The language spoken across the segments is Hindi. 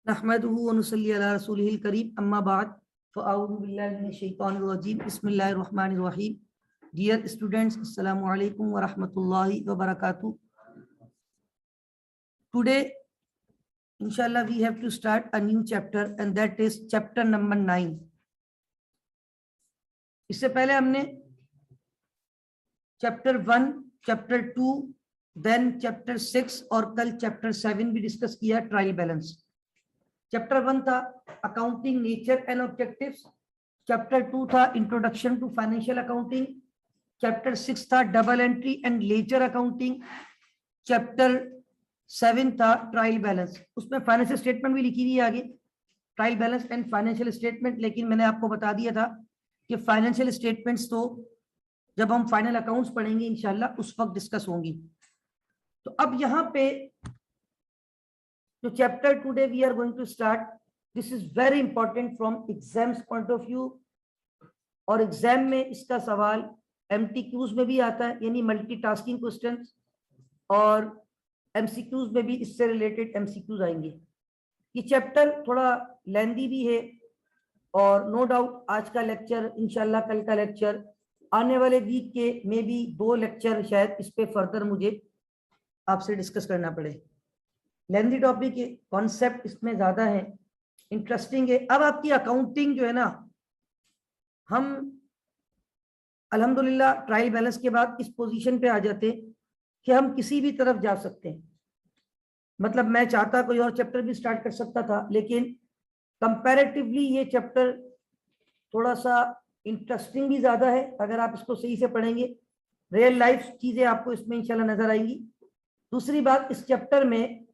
नहमदुहु व नुसल्ली अला रसूलिहिल करीम अम्मा बाद फ़अऊज़ु बिल्लाहि मिनश शैतानिर रजीम बिस्मिल्लाहिर रहमानिर रहीम। डियर स्टूडेंट्स, अस्सलामु अलैकुम व रहमतुल्लाहि व बरकातुहू। Today inshallah we have to start a new chapter and that is chapter number 9. इससे पहले हमने चैप्टर 1, चैप्टर 2, देन चैप्टर 6 और कल चैप्टर 7 भी डिस्कस किया, ट्रायल बैलेंस। चैप्टर 1 था accounting nature and objectives, chapter 2 था introduction to financial accounting, chapter 6 था double entry and ledger accounting, chapter 7 था ट्रायल बैलेंस। उसमें फाइनेंशियल स्टेटमेंट भी लिखी हुई है आगे, trial balance and financial statement. लेकिन मैंने आपको बता दिया था कि फाइनेंशियल स्टेटमेंट्स तो जब हम फाइनल अकाउंट्स पढ़ेंगे इंशाल्लाह उस वक्त डिस्कस होंगी। तो अब यहाँ पे जो chapter today we are going to start, this is very important from exams point of view. और एग्जाम में इसका सवाल एमटीक्यूज में भी आता है, यानी मल्टीटास्किंग क्वेश्चंस, और एमसीक्यूज में भी इससे रिलेटेड एमसीक्यूज आएंगे। ये चैप्टर थोड़ा लेंदी भी है और नो डाउट आज का लेक्चर, इंशाल्लाह कल का लेक्चर, आने वाले वीक के में भी 2 लेक्चर शायद इस पे फर्दर मुझे आपसे डिस्कस करना पड़े। लेंदी टॉपिक है, कॉन्सेप्ट इसमें ज्यादा है, इंटरेस्टिंग है। अब आपकी अकाउंटिंग जो है ना, हम अल्हम्दुलिल्लाह ट्रायल बैलेंस के बाद इस पोजीशन पे आ जाते कि हम किसी भी तरफ जा सकते हैं। मतलब मैं चाहता कोई और चैप्टर भी स्टार्ट कर सकता था, लेकिन कंपैरेटिवली ये चैप्टर थोड़ा सा इंटरेस्टिंग भी ज्यादा है। अगर आप इसको सही से पढ़ेंगे, रियल लाइफ चीजें आपको इसमें इंशाल्लाह नजर आएंगी। दूसरी बात, इस चैप्टर में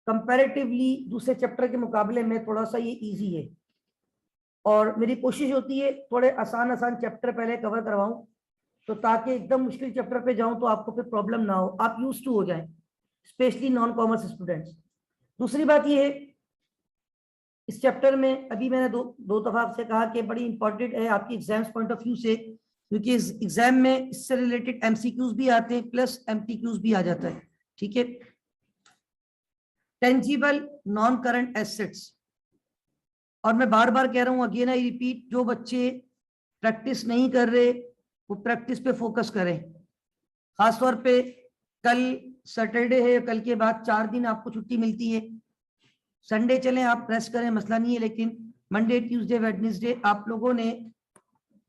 कंपैरेटिवली दूसरे चैप्टर के मुकाबले में थोड़ा सा ये इजी है, और मेरी कोशिश होती है थोड़े आसान आसान चैप्टर पहले कवर करवाऊं, तो ताकि एकदम मुश्किल चैप्टर पे जाऊं तो आपको फिर प्रॉब्लम ना हो, आप यूज टू हो जाएं, स्पेशली नॉन कॉमर्स स्टूडेंट्स। दूसरी बात ये है, इस चैप्टर में अभी मैंने दो दफा आपसे कहा कि बड़ी इंपॉर्टेंट है आपकी एग्जाम्स पॉइंट ऑफ व्यू से, क्योंकि इस एग्जाम में इससे रिलेटेड एमसीक्यूज भी आते हैं प्लस एमटीक्यूज भी आ जाता है। ठीक है, टेंजिबल नॉन करंट एसेट्स। और मैं बार बार कह रहा हूं, अगेन आई रिपीट, जो बच्चे प्रैक्टिस नहीं कर रहे वो प्रैक्टिस पे फोकस करें। खासतौर पे कल सैटरडे है, कल के बाद 4 दिन आपको छुट्टी मिलती है। संडे चलें आप रेस्ट करें, मसला नहीं है, लेकिन मंडे ट्यूसडे वेडनेसडे आप लोगों ने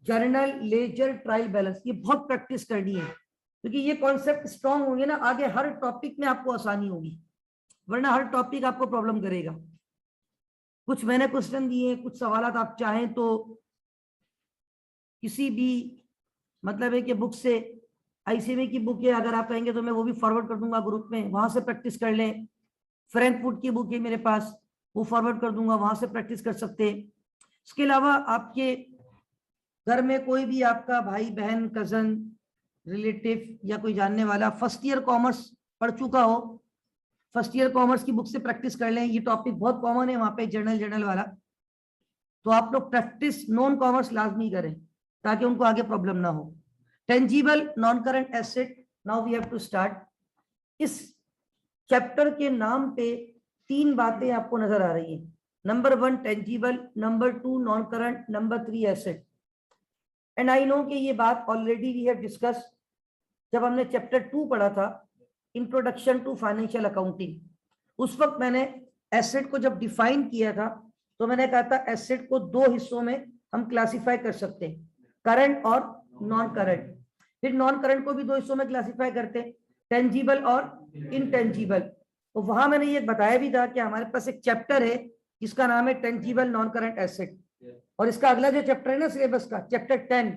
जर्नल लेजर ट्रायल बैलेंस ये बहुत प्रैक्टिस करनी है, क्योंकि ये कॉन्सेप्ट स्ट्रांग होंगे ना, आगे हर टॉपिक में आपको आसानी होगी, वरना हर टॉपिक आपको प्रॉब्लम करेगा। कुछ मैंने क्वेश्चन दिए, कुछ सवाल आप चाहें तो किसी भी मतलब है कि बुक से, आईसीएमए की बुक है, अगर आप कहेंगे तो मैं वो भी फॉरवर्ड कर दूंगा ग्रुप में, वहां से प्रैक्टिस कर लें। फ्रैंकफुट की बुक है मेरे पास, वो फॉरवर्ड कर दूंगा, वहां से प्रैक्टिस कर सकते हैं। इसके अलावा आपके घर में कोई भी आपका भाई बहन कजन रिलेटिव या कोई जानने वाला फर्स्ट ईयर कॉमर्स पढ़ चुका हो, फर्स्ट ईयर कॉमर्स की बुक से प्रैक्टिस कर लें। ये टॉपिक बहुत कॉमन है वहां पे, जर्नल वाला, तो आप लोग प्रैक्टिस नॉन कॉमर्स लाजमी करें ताकि उनको आगे प्रॉब्लम ना हो। Tangible non current asset, now we have to start. इस चैप्टर के नाम पे 3 बातें आपको नजर आ रही हैं। Number 1 tangible, number 2 non current, number 3 asset. And I know कि ये बात ऑलरेडी वी हैव डिस्कस जब हमने चैप्टर 2 पढ़ा था, इंट्रोडक्शन टू फाइनेंशियल अकाउंटिंग। उस वक्त मैंने एसेट को जब डिफाइन किया था तो मैंने कहा था एसेट को 2 हिस्सों में हम क्लासिफाई कर सकते हैं, करंट और नॉन करंट। फिर नॉन करंट को भी 2 हिस्सों में क्लासिफाई करते हैं, टेंजिबल और इनटेंजिबल। तो वहां मैंने ये बताया भी था कि हमारे पास एक चैप्टर है जिसका नाम है टेंजिबल नॉन करंट एसेट, और इसका अगला जो चैप्टर है ना सिलेबस का, चैप्टर 10,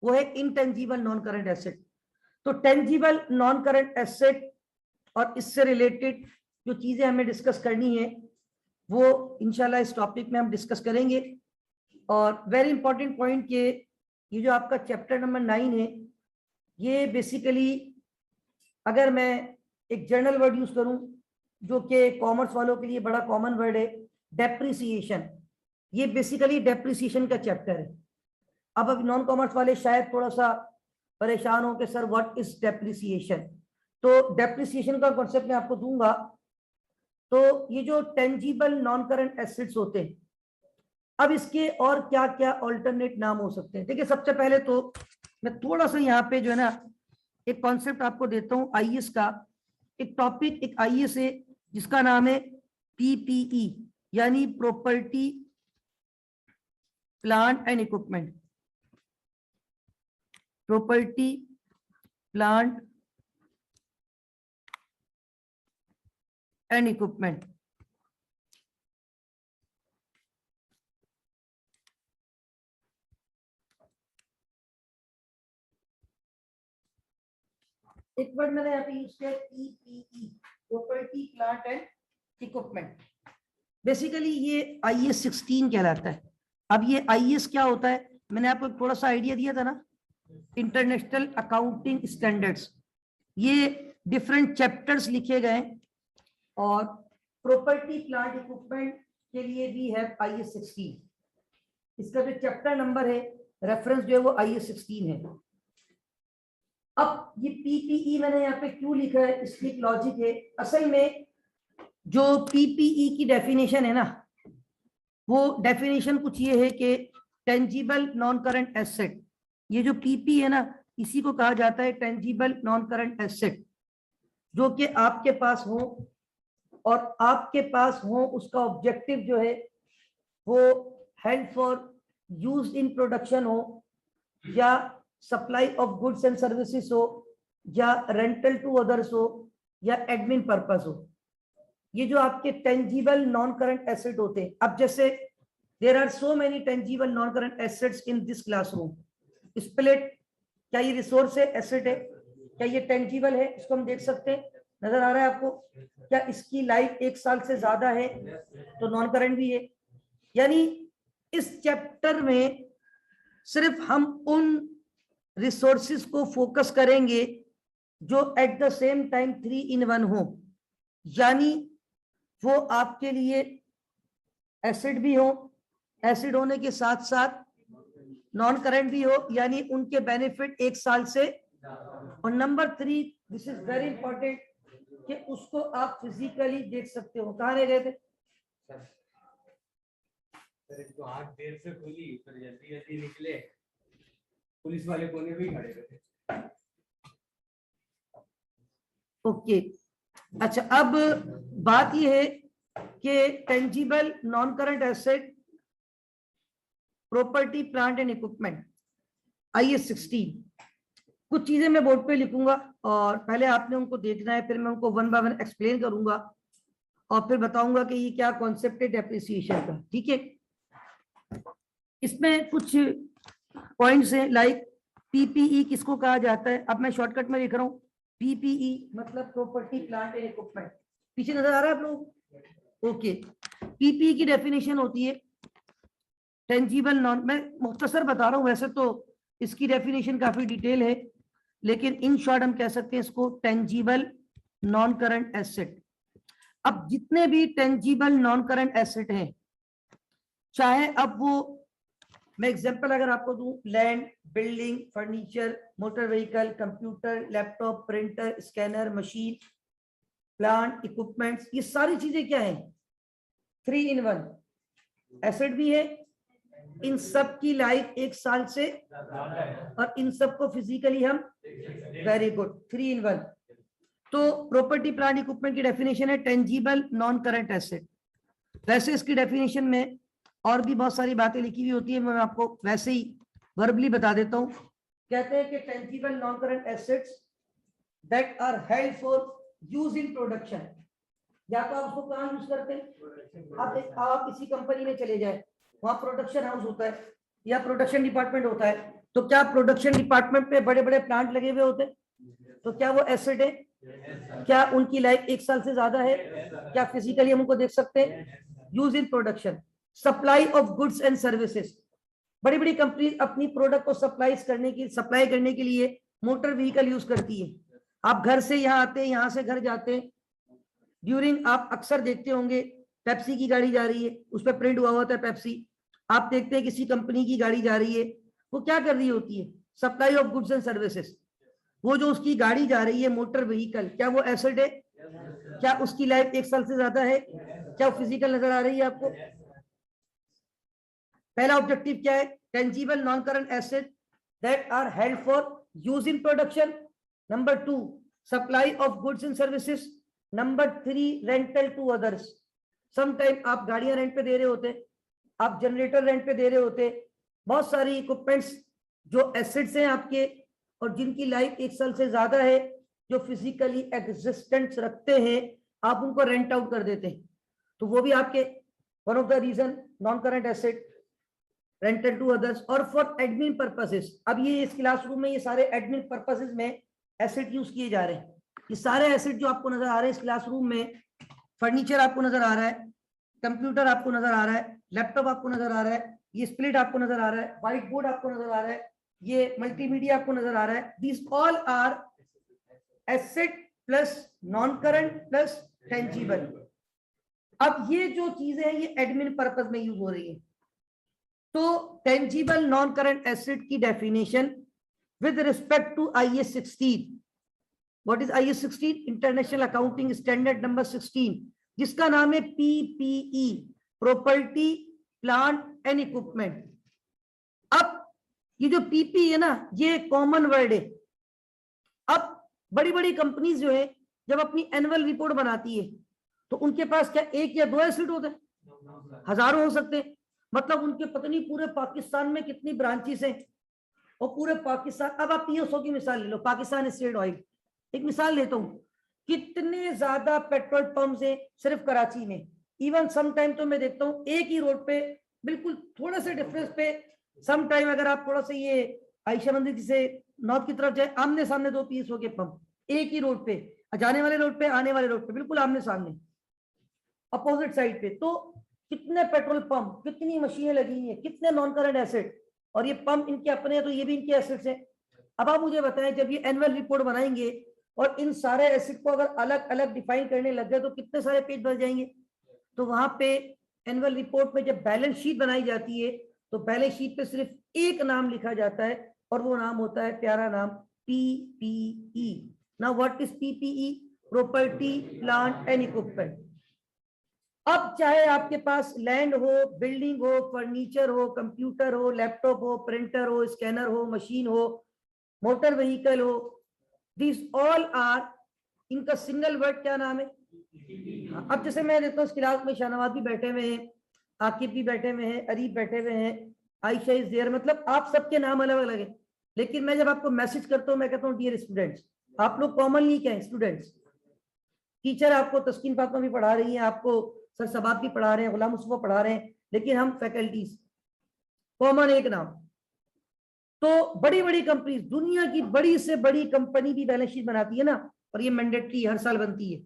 वो है इनटेंजिबल नॉन करंट एसेट। तो टेंजिबल नॉन करंट एसेट और इससे रिलेटेड जो चीजें हमें डिस्कस करनी है वो इंशाल्लाह इस टॉपिक में हम डिस्कस करेंगे। और वेरी इंपॉर्टेंट पॉइंट के ये जो आपका चैप्टर नंबर 9 है, ये बेसिकली अगर मैं एक जनरल वर्ड यूज करूं जो कि कॉमर्स वालों के लिए बड़ा कॉमन वर्ड है, डेप्रिसिएशन। ये बेसिकली डेप्रिसिएशन का चैप्टर है। अब नॉन कॉमर्स वाले शायद थोड़ा सा परेशान हो कि सर व्हाट इज डेप्रिसिएशन। तो डेप्रिसिएशन का कॉन्सेप्ट मैं आपको दूंगा तो ये जो टेंजिबल नॉन करंट एसेट्स होते हैं, अब इसके और क्या क्या ऑल्टरनेट नाम हो सकते हैं। देखिए सबसे पहले तो मैं थोड़ा सा यहाँ पे जो है ना एक कॉन्सेप्ट आपको देता हूँ आईएएस का। एक टॉपिक एक आईएएस है जिसका नाम है पीपीई, यानी property plant and equipment. Property plant and equipment. एक वर्ड मैंने यहाँ पे यूज किया PPE, property plant and equipment. Basically ये आईएएस 16 कहलाता है। अब ये आईएएस क्या होता है, मैंने आपको थोड़ा सा आइडिया दिया था ना, इंटरनेशनल अकाउंटिंग स्टैंडर्ड्स। ये डिफरेंट चैप्टर्स लिखे गए और प्रॉपर्टी प्लांट इक्विपमेंट के लिए भी है आईएएस 16। इसका जो चैप्टर नंबर है, रेफरेंस जो है वो आईएएस 16 है। अब ये पीपीई मैंने यहाँ पे क्यों लिखा है, इसकी एक लॉजिक है। असल में जो पीपीई की डेफिनेशन है ना, वो डेफिनेशन कुछ ये है कि टेंजिबल नॉन करंट एसेट, ये जो पीपी है ना, इसी को कहा जाता है टेंजिबल नॉन करंट एसेट, जो कि आपके पास हो और आपके पास हो उसका ऑब्जेक्टिव जो है वो held for use in production हो, या supply of goods and services हो, या रेंटल टू अदर्स हो, या एडमिन पर्पस हो। ये जो आपके टेंजिबल नॉन करंट एसेट होते हैं। अब जैसे there are so many tangible non current assets in this classroom. Split, क्या ये रिसोर्स है, एसेट है? क्या ये टेंजिबल है? इसको हम देख सकते हैं, नजर आ रहा है आपको? क्या इसकी लाइफ 1 साल से ज्यादा है तो नॉन करंट भी है। यानी इस चैप्टर में सिर्फ हम उन रिसोर्सेज को फोकस करेंगे जो at the same time 3 in 1 हो, यानी वो आपके लिए एसिड भी हो, एसिड होने के साथ साथ नॉन करंट भी हो, यानी उनके बेनिफिट 1 साल से। और number 3, this is very important, कि उसको आप फिजिकली देख सकते हो। कहाँ रह गए थे? तो आँख देर से खुली, फिर जल्दी जल्दी निकले, पुलिस वाले कोने भी खड़े थे। ओके, अच्छा, अब बात यह है कि tangible non current asset, property plant and equipment, IAS 16। कुछ चीजें मैं बोर्ड पे लिखूंगा और पहले आपने उनको देखना है, फिर मैं उनको 1 by 1 एक्सप्लेन करूंगा और फिर बताऊंगा कि ये क्या कॉन्सेप्ट है डेप्रिसिएशन का। ठीक है, इसमें कुछ पॉइंट्स हैं, लाइक पीपीई किसको कहा जाता है। अब मैं शॉर्टकट में लिख रहा हूँ, पीपीई मतलब प्रॉपर्टी प्लांट एंड इक्विपमेंट। पीछे नजर आ रहा है आप लोग? ओके, पीपीई की डेफिनेशन होती है टेंजिबल नॉन, मैं मुख्तसर बता रहा हूँ, वैसे तो इसकी डेफिनेशन काफी डिटेल है, लेकिन इन शॉर्ट हम कह सकते हैं इसको टेंजिबल नॉन करंट एसेट। अब जितने भी टेंजिबल नॉन करंट एसेट हैं, चाहे अब वो, मैं एग्जांपल अगर आपको दूं, land, building, furniture, motor vehicle, computer, laptop, printer, scanner, machine, plant, equipments, ये सारी चीजें क्या है? 3 in 1 एसेट भी है। इन सब की लाइफ 1 साल से, और इन सब को फिजिकली हम, वेरी गुड, 3 in 1। तो प्रॉपर्टी प्लांट इक्विपमेंट की डेफिनेशन है टेंजिबल नॉन करंट एसेट। वैसे इसकी डेफिनेशन में और भी बहुत सारी बातें लिखी हुई होती है, मैं आपको वैसे ही वर्बली बता देता हूँ। कहते हैं कि tangible non current assets that are held for use in production. या तो आप उसको कहाँ यूज करते हैं? आप किसी कंपनी में चले जाए, वहां प्रोडक्शन हाउस होता है या प्रोडक्शन डिपार्टमेंट होता है, तो क्या प्रोडक्शन डिपार्टमेंट पे बड़े बड़े प्लांट लगे हुए होते हैं? तो क्या वो एसेट है? क्या उनकी लाइफ 1 साल से ज्यादा है? क्या फिजिकली हम उनको देख सकते हैं? Use in production. Supply of goods and services, बड़ी बड़ी कंपनी अपनी प्रोडक्ट को सप्लाई करने के लिए मोटर व्हीकल यूज करती है। आप घर से यहाँ आते हैं, यहाँ से घर जाते हैं, ड्यूरिंग आप अक्सर देखते होंगे पेप्सी की गाड़ी जा रही है, उस पर प्रिंट हुआ होता है पेप्सी। आप देखते हैं किसी कंपनी की गाड़ी जा रही है, वो क्या कर रही होती है? Supply of goods and services. वो जो उसकी गाड़ी जा रही है, मोटर व्हीकल, क्या वो एसेट है? क्या उसकी लाइफ 1 साल से ज्यादा है? क्या वो फिजिकल नजर आ रही है आपको? पहला ऑब्जेक्टिव क्या है? Tangible non current asset that are held for use in production. Number 2, supply of goods and services. Number 3, rental to others. Sometime आप गाड़ियां रेंट पे दे रहे होते, आप जनरेटर रेंट पे दे रहे होते, बहुत सारी इक्विपमेंट्स जो एसेट्स हैं आपके और जिनकी लाइफ 1 साल से ज्यादा है, जो फिजिकली एग्जिस्टेंस रखते हैं, आप उनको रेंट आउट कर देते हैं, तो वो भी आपके one of the reason non current asset, rental to others. और फॉर एडमिन पर्पसेस, अब ये इस क्लासरूम में ये सारे एडमिन पर्पसेस में एसेट यूज किए जा रहे हैं। ये सारे एसेट जो आपको नजर आ रहे हैं इस क्लासरूम में, फर्नीचर आपको नजर आ रहा है, कंप्यूटर आपको नजर आ रहा है, लैपटॉप आपको नजर आ रहा है, ये स्प्लिट आपको नजर आ रहा है, व्हाइट बोर्ड आपको नजर आ रहा है, ये मल्टीमीडिया आपको नजर आ रहा है। This all are asset plus non current plus tangible. अब ये जो चीजें हैं ये एडमिन पर्पस में यूज हो रही है। तो टेंजिबल नॉन करंट एसेट की definition with respect to IS 16, what is IS 16? International accounting standard number 16, जिसका नाम है PPE, property plant and equipment. अब ये जो पीपी है ना, ये कॉमन वर्ड है। अब बड़ी बड़ी कंपनीज जो है जब अपनी एनुअल रिपोर्ट बनाती है तो उनके पास क्या 1 या 2 एसेट होते हैं? हजारों हो सकते हैं। मतलब उनके पता नहीं पूरे पाकिस्तान में कितनी ब्रांचेस हैं, और पूरे पाकिस्तान, अब आप PSO की मिसाल ले लो, पाकिस्तान स्टेट ऑयल, एक मिसाल लेता हूं, कितने ज्यादा पेट्रोल पंप्स हैं सिर्फ कराची में। इवन सम टाइम तो मैं देखता हूं एक ही रोड पे, बिल्कुल थोड़ा सा डिफरेंस पे, सम टाइम अगर आप थोड़ा सा ये आयशा मंदिर से नॉर्थ की तरफ जाए, आमने सामने 2 PSO के पंप एक ही रोड पे, जाने वाले रोड पे आने वाले रोड पे, बिल्कुल आमने सामने अपोजिट साइड पे। तो कितने पेट्रोल पंप, कितनी मशीनें लगी हैं, कितने नॉन करंट एसेट, और ये पंप इनके अपने हैं तो ये भी इनके एसेट्स हैं। अब आप मुझे बताएं, जब ये एनुअल रिपोर्ट बनाएंगे और इन सारे एसेट को अगर अलग अलग डिफाइन करने लग गए तो कितने सारे पेज भर जाएंगे। तो वहां पे एनुअल रिपोर्ट में जब बैलेंस शीट बनाई जाती है तो बैलेंस शीट पे सिर्फ एक नाम लिखा जाता है और वो नाम होता है प्यारा नाम PPE। Now what is PPE? Property plant and equipment. अब चाहे आपके पास लैंड हो, बिल्डिंग हो, फर्नीचर हो, कंप्यूटर हो, लैपटॉप हो, प्रिंटर हो, स्कैनर हो, मशीन हो, मोटर व्हीकल हो, दिस ऑल आर, इनका सिंगल वर्ड क्या नाम है? अब जैसे मैं देखता हूँ इस क्लास में शाहनवाज भी बैठे हुए हैं, आकिब भी बैठे हुए हैं, अरीब बैठे हुए हैं, आयशा इज देयर, मतलब आप सबके नाम अलग अलग है। लेकिन मैं जब आपको मैसेज करता हूँ मैं कहता हूँ डियर स्टूडेंट्स, आप लोग कॉमनली क्या है? स्टूडेंट्स। टीचर आपको तस्कीन फातिमा भी पढ़ा रही है, आपको सर सबाब भी पढ़ा रहे हैं, गुलाम मुस्तफा पढ़ा रहे हैं, लेकिन हम फैकल्टीज, कॉमन एक नाम। तो बड़ी बड़ी कंपनी, दुनिया की बड़ी से बड़ी कंपनी भी बैलेंस शीट बनाती है ना, और ये मैंडेटरी हर साल बनती है,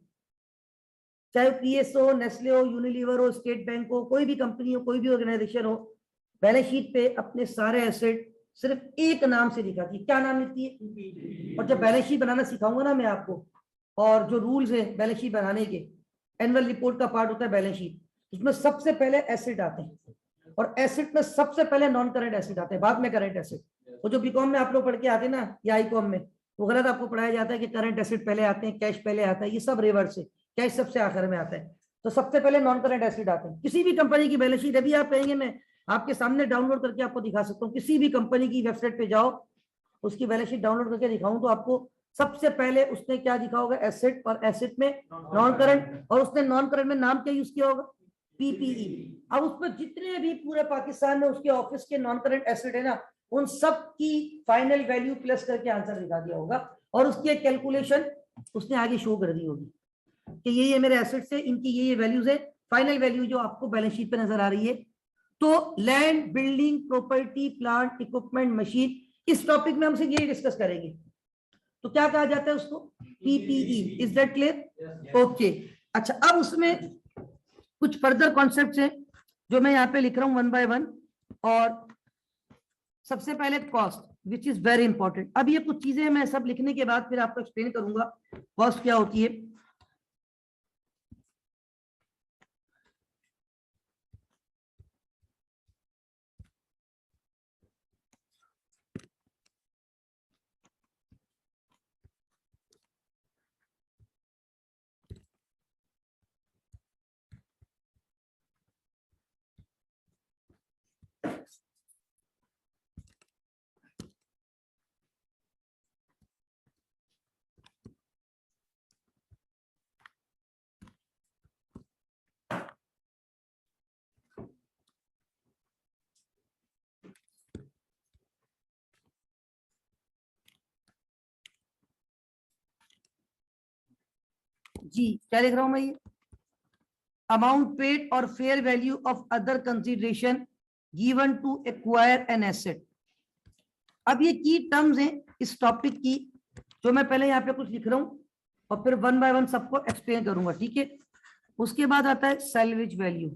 चाहे PSO, नेस्ले हो, यूनिलीवर हो, स्टेट बैंक हो, कोई भी कंपनी हो, कोई भी ऑर्गेनाइजेशन हो, बैलेंस शीट पे अपने सारे एसेट सिर्फ एक नाम से दिखाती है। क्या नाम लिखती है? और जब बैलेंस शीट बनाना सिखाऊंगा ना मैं आपको, और जो रूल्स है बैलेंस शीट बनाने के, एनुअल रिपोर्ट का पार्ट होता है बैलेंस शीट, उसमें सबसे पहले एसेट आते हैं, और एसेट में सबसे पहले नॉन करंट एसेट आते हैं, बाद में करंट एसेट। वो जो बीकॉम में आप लोग पढ़ के आते हैं ना, या ICOM में, वो गलत आपको पढ़ाया जाता है कि करंट एसेट पहले आते हैं, कैश पहले आता है, ये सब रिवर्स है, कैश सबसे आखिर में आता है। तो सबसे पहले नॉन करंट एसेट आते हैं। किसी भी कंपनी की बैलेंस शीट अभी आप कहेंगे, मैं आपके सामने डाउनलोड करके आपको दिखा सकता हूँ, किसी भी कंपनी की वेबसाइट पे जाओ, उसकी बैलेंस शीट डाउनलोड करके दिखाऊं तो आपको सबसे पहले उसने क्या दिखा होगा? एसेट, और एसेट में नॉन करंट, और उसने नॉन करंट में नाम क्या यूज किया होगा? PPE। अब उसमें जितने भी पूरे पाकिस्तान में उसके ऑफिस के नॉन करंट एसेट है ना, उन सब की फाइनल वैल्यू प्लस करके आंसर दिखा दिया होगा, और उसकी एक कैलकुलेशन उसने आगे शो कर दी होगी कि ये मेरे एसेट्स है, इनकी ये वैल्यूज है, फाइनल वैल्यू जो आपको बैलेंस शीट पे नजर आ रही है। तो land, building, property, plant, equipment, machine, इस टॉपिक में हमसे यही डिस्कस करेंगे। तो क्या कहा जाता है उसको? PPE। Is that clear? Okay. अच्छा, अब उसमें कुछ फर्दर कॉन्सेप्ट्स हैं जो मैं यहाँ पे लिख रहा हूँ वन बाय वन। और सबसे पहले cost, which is very important. अब ये कुछ चीजें मैं सब लिखने के बाद फिर आपको एक्सप्लेन करूंगा कॉस्ट क्या होती है। जी क्या लिख रहा हूं मैं, ये अमाउंट पेड और fair value of other consideration given to acquire an asset. अब ये की टर्म्स हैं इस टॉपिक की, जो मैं पहले यहाँ पे कुछ लिख रहा हूं और फिर वन बाय वन सबको एक्सप्लेन करूंगा, ठीक है। उसके बाद आता है सैल्वेज वैल्यू,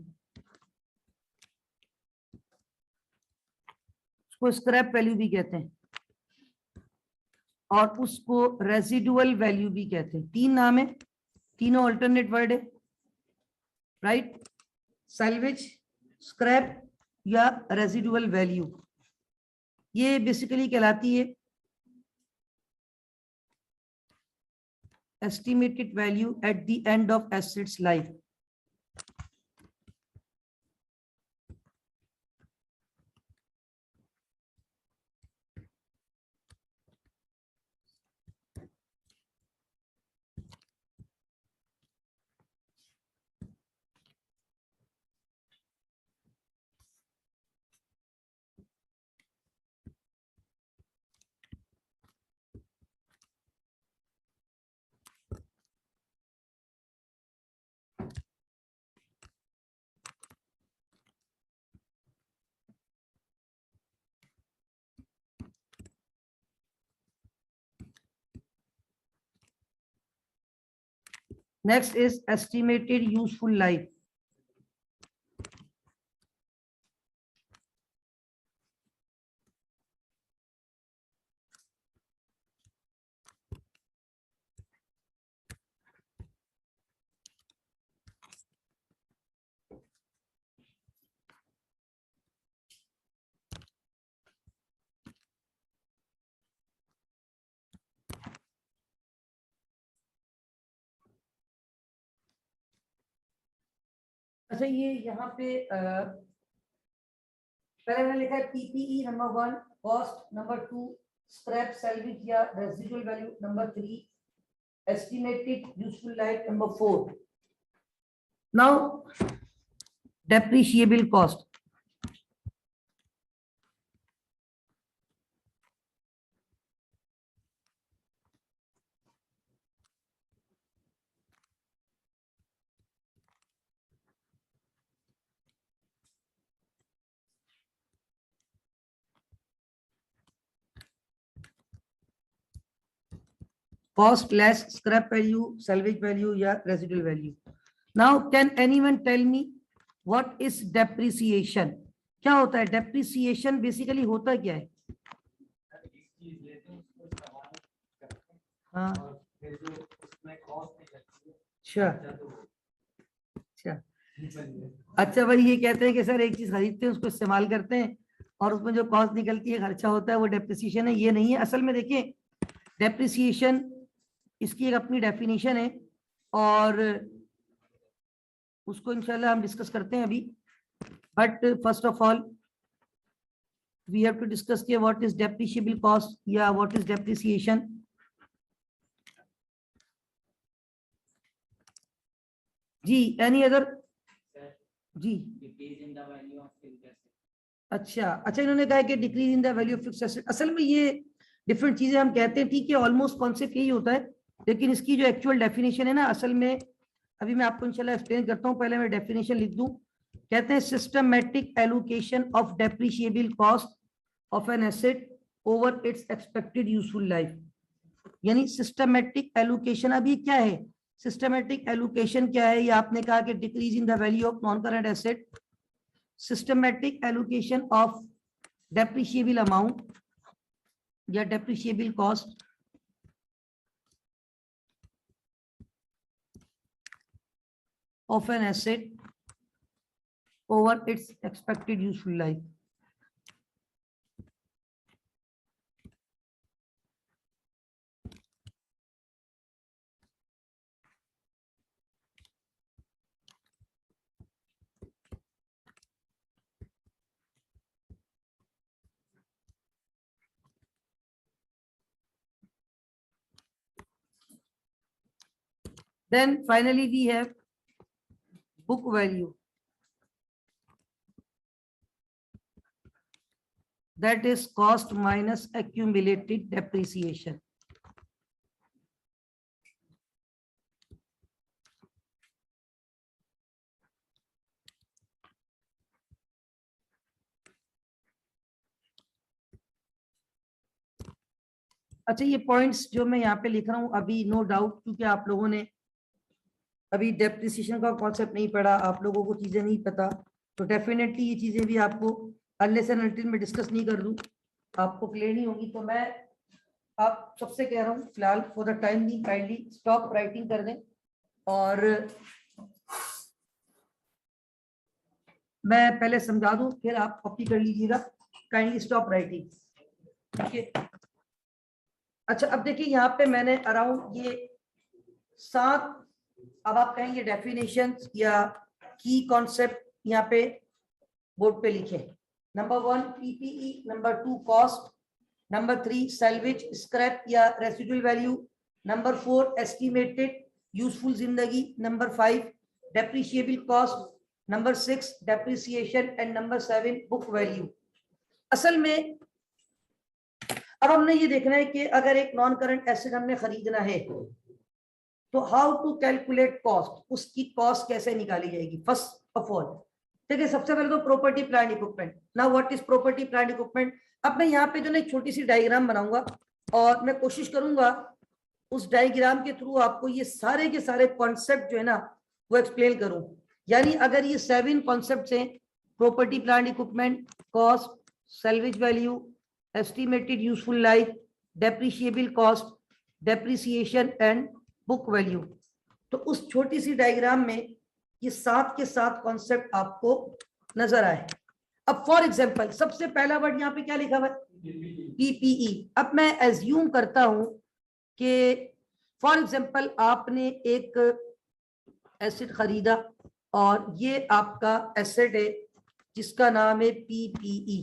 उसको स्क्रैप वैल्यू भी कहते हैं और उसको रेसिडुअल वैल्यू भी कहते हैं। तीन नाम है, तीनों अल्टरनेट वर्ड है, राइट। सैल्वेज, स्क्रैप या रेसिडुअल वैल्यू, ये बेसिकली कहलाती है estimated value at the end of asset's life। Next is estimated useful life। अच्छा, ये यहाँ पे पहले मैंने लिखा है PPE number 1, cost number 2, scrap salvage या residual value number 3, estimated useful life number 4। Now depreciable cost. Cost less scrap value, salvage value या residual value। Now can anyone tell me what is depreciation? क्या होता है depreciation? बेसिकली होता क्या है? हाँ, अच्छा अच्छा अच्छा भाई, ये कहते हैं कि सर एक चीज खरीदते हैं उसको इस्तेमाल करते हैं और उसमें जो कॉस्ट निकलती है, खर्चा होता है, वो डेप्रिसिएशन है। ये नहीं है असल में। देखिए डेप्रिसिएशन, इसकी एक अपनी डेफिनेशन है और उसको इंशाल्लाह हम डिस्कस करते हैं अभी। But first of all we have to discuss के व्हाट इज डेप्रिशिएबल कॉस्ट या व्हाट इज डेप्रिसिएशन। जी एनी अदर? जी अच्छा अच्छा, इन्होंने कहा कि decrease in the value of fixed asset. असल में ये डिफरेंट चीजें हम कहते हैं, ठीक है, ऑलमोस्ट कॉन्सेप्ट यही होता है, लेकिन इसकी जो एक्चुअल डेफिनेशन है ना, असल में अभी मैं आपको इंशाल्लाह एक्सप्लेन करता हूँ। पहले मैं डेफिनेशन लिख दूं। कहते हैं systematic allocation of depreciable cost of an asset over its expected useful life. यानी सिस्टमैटिक एलोकेशन, अभी क्या है सिस्टमैटिक एलोकेशन? क्या है ये आपने कहा कि decrease in the value of non current asset, systematic allocation of depreciable amount या depreciable cost of an asset over its expected useful life। Then finally we have book value, that is cost minus accumulated depreciation। अच्छा, ये पॉइंट्स जो मैं यहाँ पे लिख रहा हूँ अभी, नो डाउट, क्योंकि आप लोगों ने अभी डेप्रिसिएशन का कॉन्सेप्ट नहीं पढ़ा, आप लोगों को चीजें नहीं पता, तो डेफिनेटली ये चीजें भी आपको अनलेस एंड अनटिल मैं डिस्कस नहीं कर दूं आपको क्लियर नहीं होगी। तो मैं आप सबसे कह रहा हूँ फिलहाल फॉर द टाइम बी काइंडली स्टॉप राइटिंग कर दें, और मैं पहले समझा दूं फिर आप कॉपी कर लीजिएगा। काइंडली स्टॉप राइटिंग, ठीक है। अच्छा, अब देखिए यहाँ पे मैंने अराउंड ये 7, अब आप कहेंगे डेफिनेशन या की कॉन्सेप्ट यहाँ पे बोर्ड पे लिखे। Number 1 PPE, number 2 cost, number 3 salvage scrap या residual value, number 4 estimated useful जिंदगी, number 5 depreciable cost, number 6 depreciation and number 7 book value. असल में अब हमने ये देखना है कि अगर एक नॉन करंट एसेट हमने खरीदना है तो हाउ टू कैलकुलेट कॉस्ट, उसकी कॉस्ट कैसे निकाली जाएगी। फर्स्ट ऑफ ऑल देखिए, सबसे पहले तो property plant equipment. Now what is property plant equipment. अब मैं यहाँ पे जो ना एक छोटी सी डायग्राम बनाऊंगा और मैं कोशिश करूंगा उस डायग्राम के थ्रू आपको ये सारे के सारे कॉन्सेप्ट जो है ना वो एक्सप्लेन करूं। यानी अगर ये 7 कॉन्सेप्ट हैं, property plant equipment, cost, salvage value, estimated useful life, depreciable cost, depreciation and book value, तो उस छोटी सी डायग्राम में ये 7 के 7 कॉन्सेप्ट आपको नजर आए। अब फॉर एग्जांपल सबसे पहला वर्ड यहाँ पे क्या लिखा हुआ है, पीपीई। अब मैं एज्यूम करता हूं कि फॉर एग्जांपल आपने एक एसेट खरीदा और ये आपका एसेट है जिसका नाम है PPE,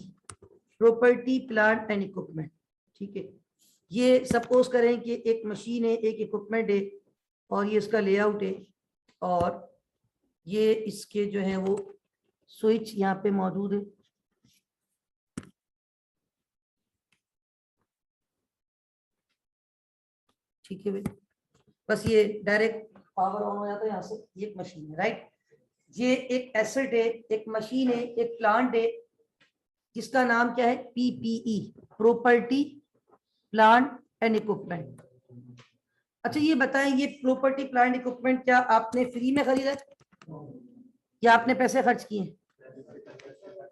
property plant and equipment, ठीक है। ये सपोज करें कि एक मशीन है, एक इक्विपमेंट है और ये इसका लेआउट है और ये इसके जो है वो स्विच यहाँ पे मौजूद है, ठीक है भाई। बस ये डायरेक्ट पावर ऑन हो जाता है यहाँ से, ये एक मशीन है, राइट। ये एक एसेट है, एक मशीन है, एक प्लांट है जिसका नाम क्या है, PPE, property plant and equipment. अच्छा ये बताएं, ये प्रॉपर्टी प्लांट इक्विपमेंट क्या आपने फ्री में खरीदा या आपने पैसे खर्च किए?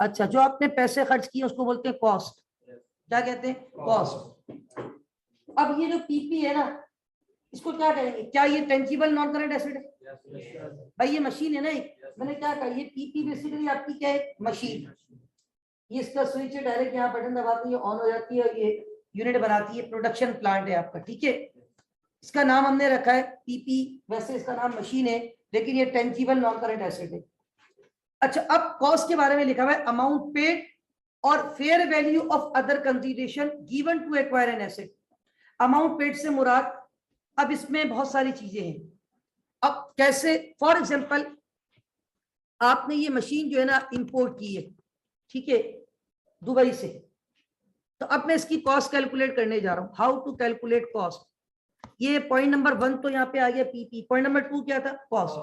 अच्छा, जो आपने पैसे खर्च किए उसको बोलते हैं कॉस्ट। क्या कहते हैं? कॉस्ट। अब ये जो पीपी है ना, इसको क्या कहेंगे? क्या ये टेंजिबल नॉन करंट एसेट है? भाई ये मशीन है ना, मैंने क्या कहा, ये पीपी बेसिकली आपकी क्या है, मशीन। ये इसका स्विच है, डायरेक्ट यहाँ बटन दबाते ही ऑन हो जाती है और ये यूनिट बनाती है, प्रोडक्शन प्लांट है आपका, ठीक है। इसका नाम हमने रखा है पीपी, वैसे इसका नाम मशीन है लेकिन ये टेंजिबल नॉन करंट एसेट है। अच्छा, अब कॉस्ट के बारे में लिखा हुआ है अमाउंट पेड और fair value of other consideration given to acquire an asset. Amount paid से मुराद, अब इसमें बहुत सारी चीजें हैं। अब कैसे, फॉर एग्जांपल आपने ये मशीन जो है ना इंपोर्ट की है, ठीक है, दुबई से, तो अब मैं इसकी कॉस्ट कैलकुलेट करने जा रहा हूं। How to calculate cost. ये पॉइंट नंबर 1 तो यहाँ पे आ गया पीपी। पॉइंट नंबर 2 क्या था, कॉस्ट।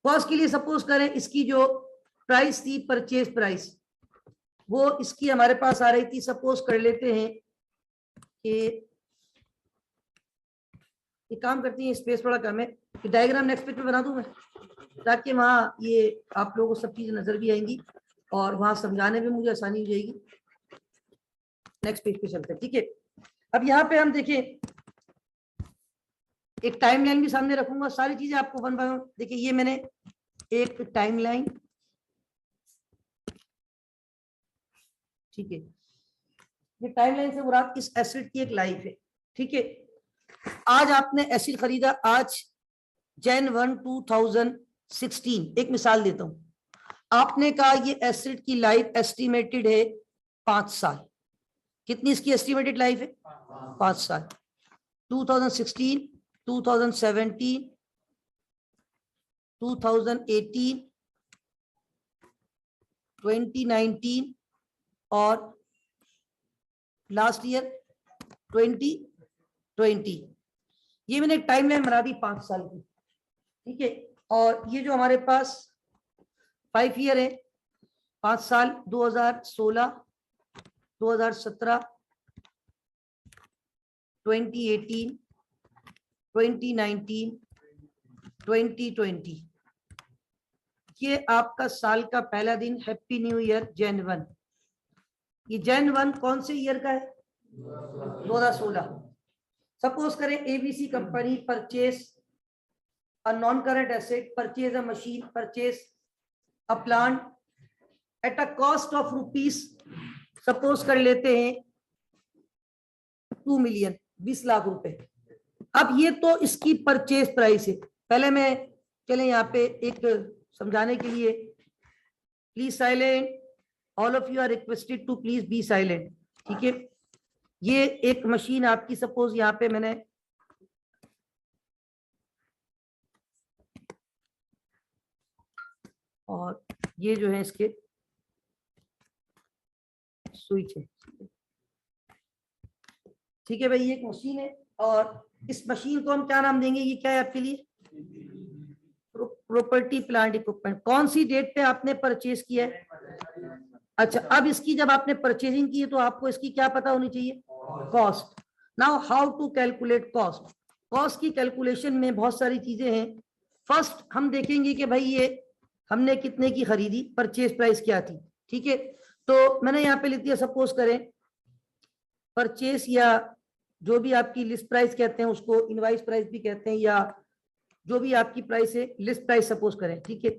कॉस्ट के लिए सपोज करें इसकी जो प्राइस थी, परचेज प्राइस, वो इसकी हमारे पास आ रही थी, सपोज कर लेते हैं कि एक काम करती है, स्पेस थोड़ा कम है, कि डायग्राम नेक्स्ट पेज पे बना दूं मैं, ताकि वहाँ ये आप लोगों को सब चीजें नजर भी आएंगी और वहां समझाने में मुझे आसानी हो जाएगी। नेक्स्ट पेज पे चलते हैं, ठीक है। अब यहाँ पे हम देखें, एक टाइमलाइन भी सामने रखूंगा, सारी चीजें आपको वन बाय वन। देखिए ये मैंने एक टाइमलाइन, ठीक है, ये टाइमलाइन से मुराद इस एसेट की एक लाइफ है, ठीक है। आज आपने एसेट खरीदा, आज Jan 1, 2016, एक मिसाल देता हूं, आपने कहा ये एसेट की लाइफ एस्टिमेटेड है 5 साल। कितनी इसकी एस्टिमेटेड लाइफ है? 5 साल। 2016, 2017, 2018, 2019 और लास्ट ईयर 2020। ये मैंने एक टाइमलाइन बना दी 5 साल की, ठीक है। और ये जो हमारे पास 5 ईयर है, 5 साल, 2016, 2017, 2018, 2019, 2020, ये आपका साल का पहला दिन। Happy new year Jan 1। ये Jan 1 कौन से ईयर का है? 2016। सपोज करें ABC company purchase a non current asset, purchase a machine, purchase a plant at a cost of rupees, suppose कर लेते हैं 2 मिलियन, 20 लाख रुपए। अब ये तो इसकी परचेज प्राइस है। पहले मैं चले यहाँ पे एक समझाने के लिए, please silent, all of you are requested to please be silent, ठीक है। ये एक मशीन आपकी, सपोज यहाँ पे मैंने और ये जो है इसके स्विच है, ठीक है भाई। ये एक मशीन है और इस मशीन को हम क्या नाम देंगे? ये क्या है आपके लिए? Property plant equipment. कौन सी डेट पे आपने परचेज किया है? अच्छा, अब इसकी जब आपने परचेजिंग की है तो आपको इसकी क्या पता होनी चाहिए? Cost. Now how to calculate cost? Cost की कैलकुलेशन में बहुत सारी चीजें हैं। फर्स्ट हम देखेंगे कि भाई ये हमने कितने की खरीदी, परचेज प्राइस क्या थी, ठीक है। तो मैंने यहाँ पे लिख दिया, सपोज करें परचेज या जो भी आपकी लिस्ट प्राइस कहते हैं उसको, इनवाइस प्राइस भी कहते हैं, या जो भी आपकी प्राइस है, लिस्ट प्राइस सपोज करें, ठीक है।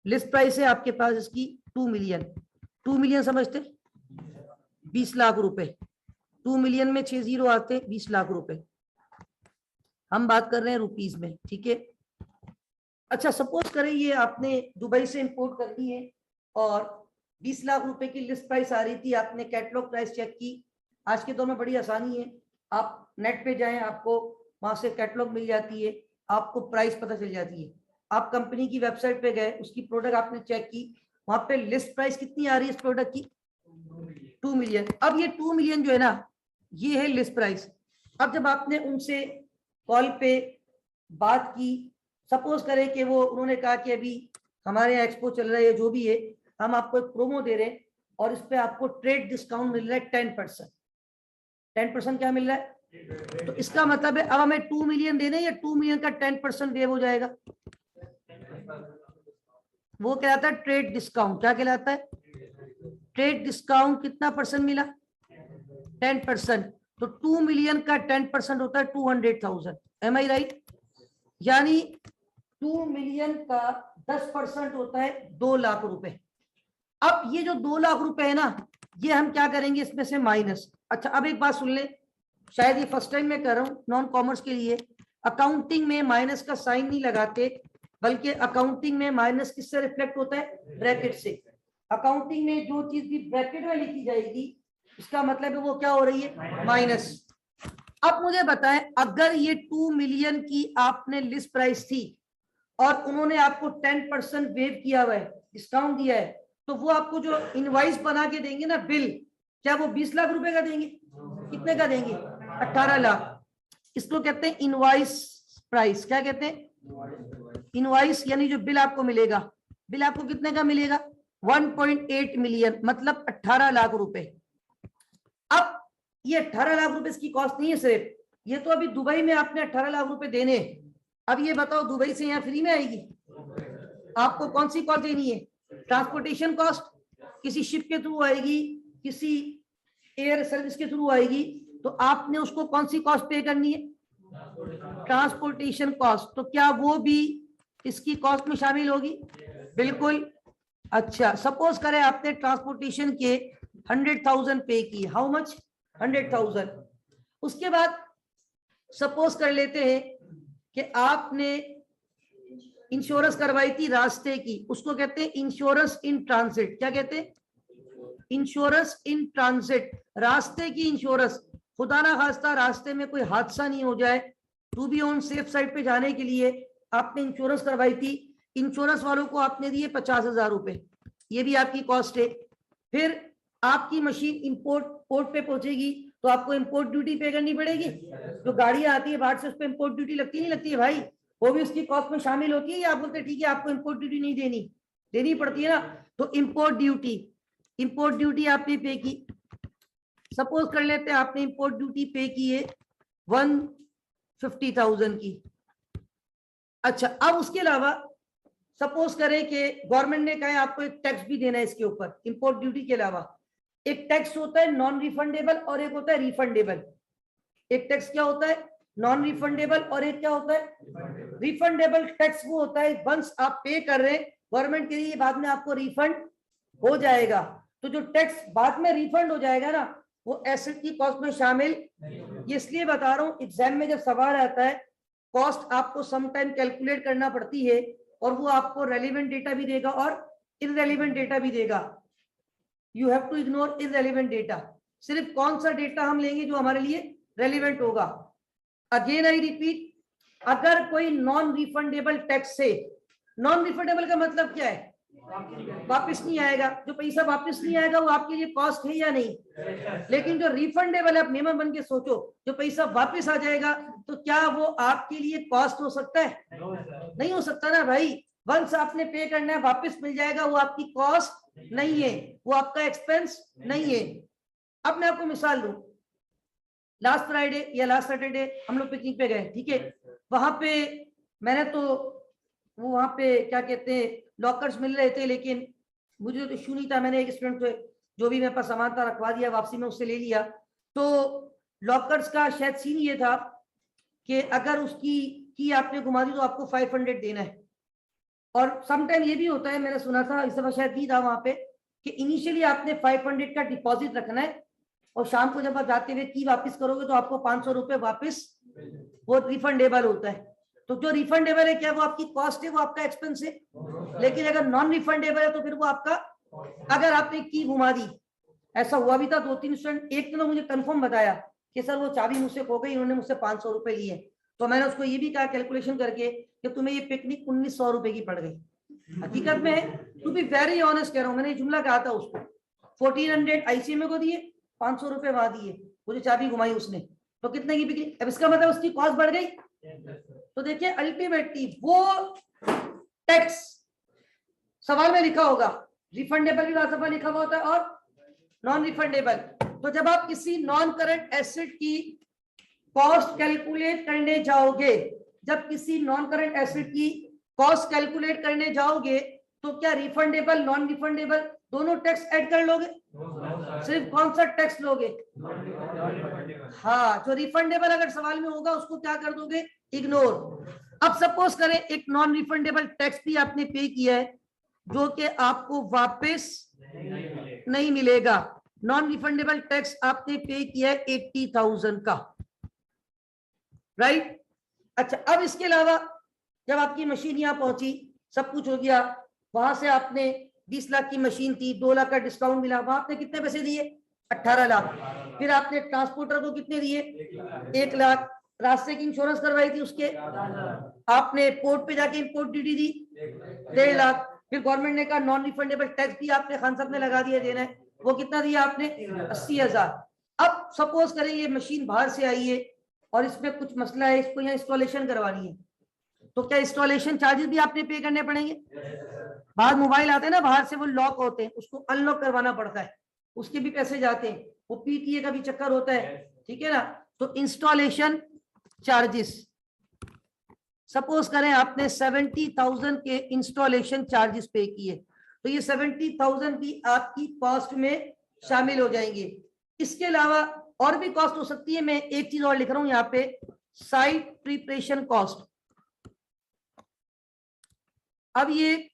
लिस्ट प्राइस है आपके पास इसकी 2 मिलियन। 2 मिलियन समझते, 20 लाख रुपए। 2 मिलियन में 6 जीरो आते, 20 लाख रुपए। हम बात कर रहे हैं रुपीज में, ठीक है। अच्छा, सपोज करें ये आपने दुबई से इंपोर्ट कर दी है और 20 लाख रुपए की लिस्ट प्राइस आ रही थी। आपने कैटलॉग प्राइस चेक की। आज के दौर में बड़ी आसानी है, आप नेट पे जाएं, आपको वहां से कैटलॉग मिल जाती है, आपको प्राइस पता चल जाती है। आप कंपनी की वेबसाइट पे गए, उसकी प्रोडक्ट आपने चेक की, वहां पे लिस्ट प्राइस कितनी आ रही है इस प्रोडक्ट की? 2 मिलियन। अब ये 2 मिलियन जो है ना, ये है लिस्ट प्राइस। अब जब आपने उनसे कॉल पे बात की, सपोज करें कि वो उन्होंने कहा कि अभी हमारे यहाँ एक्सपो चल रहा है, जो भी है, हम आपको एक प्रोमो दे रहे हैं और इस पे आपको ट्रेड डिस्काउंट मिल रहा है 10%। 10% क्या मिल रहा है? तो इसका मतलब है अब हमें 2 मिलियन देने, या 2 मिलियन का 10% वेव हो जाएगा। वो कहलाता है ट्रेड डिस्काउंट। क्या कहलाता है? Trade discount. कितना परसेंट मिला? 10%। तो 2 मिलियन का 10% होता है 200,000। एम आई राइट? यानी 2 मिलियन का 10% होता है 2 लाख रुपए। अब ये जो 2 लाख रुपए है ना, ये हम क्या करेंगे, इसमें से माइनस। अच्छा, अब एक बात सुन ले, शायद ये फर्स्ट टाइम मैं कर रहा हूँ नॉन कॉमर्स के लिए। अकाउंटिंग में माइनस का साइन नहीं लगाते, बल्कि अकाउंटिंग में माइनस किससे रिफ्लेक्ट होता है? ब्रैकेट से। अकाउंटिंग में जो चीज भी ब्रैकेट में लिखी जाएगी, इसका मतलब है वो क्या हो रही है? माइनस। अब मुझे बताएं, अगर ये 2 मिलियन की आपने लिस्ट प्राइस थी और उन्होंने आपको 10% वेव किया हुआ है, डिस्काउंट दिया है, तो वो आपको जो इनवाइस बना के देंगे ना, बिल, क्या वो 20 लाख रुपए का देंगे? कितने का देंगे? 18 लाख। इसको कहते हैं इनवाइस प्राइस। क्या कहते हैं? इनवाइस। यानी जो बिल आपको मिलेगा, बिल आपको कितने का मिलेगा? 1.8 मिलियन, मतलब 18 लाख रुपए। अब ये 18 लाख रुपए इसकी कॉस्ट नहीं है सिर्फ, ये तो अभी दुबई में आपने 18 लाख रुपए देने। अब ये बताओ, दुबई से यहाँ फ्री में आएगी? आपको कौन सी कॉस्ट देनी है? ट्रांसपोर्टेशन कॉस्ट, किसी शिप के थ्रू आएगी, किसी एयर सर्विस के थ्रू आएगी, तो आपने उसको कौन सी कॉस्ट पे करनी है? Transportation cost. तो क्या वो भी इसकी कॉस्ट में शामिल होगी? बिल्कुल। अच्छा, सपोज करें आपने ट्रांसपोर्टेशन के 100,000 पे की। How much? 100,000। उसके बाद सपोज कर लेते हैं कि आपने इंश्योरेंस करवाई थी रास्ते की, उसको कहते हैं इंश्योरेंस इन ट्रांजिट। क्या कहते हैं? इंश्योरेंस इन ट्रांजिट, रास्ते की इंश्योरेंस। खुदा ना खास्ता रास्ते में कोई हादसा नहीं हो जाए, to be on safe side पे जाने के लिए आपने इंश्योरेंस करवाई थी। इंश्योरेंस वालों को आपने दिए 50,000 रुपए, ये भी आपकी कॉस्ट है। फिर आपकी मशीन इंपोर्ट पोर्ट पे पहुंचेगी तो आपको इंपोर्ट ड्यूटी पे करनी पड़ेगी। जो गाड़ियां आती है बाहर से, उस पर इंपोर्ट ड्यूटी लगती नहीं लगती है भाई? वो भी उसकी कॉस्ट में शामिल होती है, या आप बोलते हैं ठीक है आपको इंपोर्ट ड्यूटी नहीं देनी? देनी पड़ती है ना। तो इंपोर्ट ड्यूटी आपने पे की। सपोज कर लेते हैं आपने इंपोर्ट ड्यूटी पे की है 150,000 की। अच्छा, अब उसके अलावा सपोज करें कि गवर्नमेंट ने कहा आपको एक टैक्स भी देना है इसके ऊपर, इंपोर्ट ड्यूटी के अलावा। एक टैक्स होता है नॉन रिफंडेबल और एक होता है रिफंडेबल। एक टैक्स क्या होता है? नॉन रिफंडेबल, और एक क्या होता है? रिफंडेबल। टैक्स वो होता है वंस आप पे कर रहे हैं गवर्नमेंट के लिए, बाद में आपको रिफंड हो जाएगा। तो जो टैक्स बाद में रिफंड हो जाएगा ना, वो एसेट की कॉस्ट में शामिल। ये इसलिए बता रहा हूं, एग्जाम में जब सवाल आता है कॉस्ट आपको सम टाइम कैलकुलेट करना पड़ती है, और वो आपको रेलिवेंट डेटा भी देगा और इररेलेवेंट डेटा भी देगा। You have to ignore irrelevant data. सिर्फ कौन सा डेटा हम लेंगे जो हमारे लिए रेलिवेंट होगा। अगेन आई रिपीट, अगर कोई नॉन रिफंडेबल टैक्स से, नॉन रिफंडेबल का मतलब क्या है? वापस नहीं आएगा। जो पैसा वापस नहीं आएगा वो आपके लिए कॉस्ट है या नहीं? लेकिन जो रिफंडेबल है, आप नियम बन के सोचो, जो पैसा वापस आ जाएगा तो क्या वो आपके लिए कॉस्ट हो सकता है? नहीं हो सकता ना भाई। वंस आपने पे करना है, वापस मिल जाएगा, वो आपकी कॉस्ट नहीं है, वो आपका एक्सपेंस नहीं है। अब मैं आपको मिसाल दूं, लास्ट फ्राइडे या लास्ट सैटरडे हम लोग पिकनिक पे गए, ठीक है। वहां पे मैंने तो वो वहां पे क्या कहते हैं लॉकर्स मिल रहे थे, लेकिन मुझे तो इशू नहीं था। मैंने एक स्टूडेंट से जो भी मेरे पास सामान था रखवा दिया, वापसी में उससे ले लिया। तो लॉकर्स का शायद सीन ये था कि अगर उसकी की आपने घुमा दी तो आपको 500 देना है। और समटाइम ये भी होता है, मैंने सुना था, इस दफा शायद भी था वहां पे, कि इनिशियली आपने 500 का डिपॉजिट रखना है, और शाम को जब आप जाते हुए की वापस करोगे तो आपको 500 रुपए वापस वो रिफंडेबल होता है। तो जो रिफंडेबल है क्या वो आपकी कॉस्ट है, वो आपका एक्सपेंस है। लेकिन अगर नॉन रिफंडेबल है तो फिर वो आपका, अगर आपने की घुमा दी, ऐसा हुआ भी था 2-3 स्टूडेंट, एक ने तो मुझे कंफर्म बताया कि सर वो चाबी मुझसे खो गई, उन्होंने मुझसे 500 रुपए लिए। तो मैंने उसको ये भी कहा कैलकुलेशन करके कि तुम्हें ये पिकनिक 1900 रुपए की पड़ गई। हकीकत में टू बी वेरी ऑनेस्ट कह रहा हूँ, मैंने जुमला कहा था उसको, 1400 ICMA को दिए, 500 रुपए वहां दिए, मुझे चाबी घुमाई उसने, तो कितने की बिक्री? अब इसका मतलब उसकी कॉस्ट बढ़ गई। तो देखिए अल्टीमेटली वो टैक्स सवाल में लिखा होगा, रिफंडेबल भी सवाल लिखा हुआ होता है और नॉन रिफंडेबल। तो जब आप किसी नॉन करंट एसेट की कॉस्ट कैलकुलेट करने जाओगे, जब किसी नॉन करंट एसेट की कॉस्ट कैलकुलेट करने जाओगे, तो क्या रिफंडेबल नॉन रिफंडेबल दोनों टैक्स ऐड कर लोगे? सिर्फ कौन सा टैक्स लोगे? हाँ, जो रिफंडेबल अगर सवाल में होगा उसको क्या कर दोगे? इग्नोर। अब सपोज करें एक नॉन रिफंडेबल टैक्स भी आपने पे किया है जो कि आपको वापस नहीं मिलेगा। नॉन रिफंडेबल टैक्स आपने पे किया है 80,000 का, राइट। अच्छा, अब इसके अलावा जब आपकी मशीन यहाँ पहुंची, सब कुछ हो गया, वहां से आपने 20 लाख की मशीन थी, 2 लाख का डिस्काउंट मिला, वहां आपने कितने पैसे दिए? 18 लाख। फिर आपने ट्रांसपोर्टर को कितने दिए? 1 लाख। रास्ते की इंश्योरेंस करवाई थी उसके, आपने पोर्ट पे जाके इंपोर्ट ड्यूटी दी 1.5 लाख। फिर गवर्नमेंट ने कहा नॉन रिफंडेबल टैक्स भी आपने खान साहब ने लगा दिया देना है, वो कितना दिया आपने? 80,000। अब सपोज करें ये मशीन बाहर से आई है और इसमें कुछ मसला है, इसको यहाँ इंस्टॉलेशन करवानी है, तो क्या इंस्टॉलेशन चार्जेस भी आपने पे करने पड़ेंगे? बाहर मोबाइल आते हैं ना, बाहर से वो लॉक होते हैं, उसको अनलॉक करवाना पड़ता है, उसके भी पैसे जाते हैं, वो PTA का भी चक्कर होता है, ठीक है ना। तो इंस्टॉलेशन चार्जेस, सपोज करें आपने 70,000 के इंस्टॉलेशन चार्जेस पे किए, तो ये 70,000 भी आपकी कॉस्ट में शामिल हो जाएंगे। इसके अलावा और भी कॉस्ट हो सकती है, मैं एक चीज और लिख रहा हूं यहाँ पे, साइट प्रिपरेशन कॉस्ट। अब ये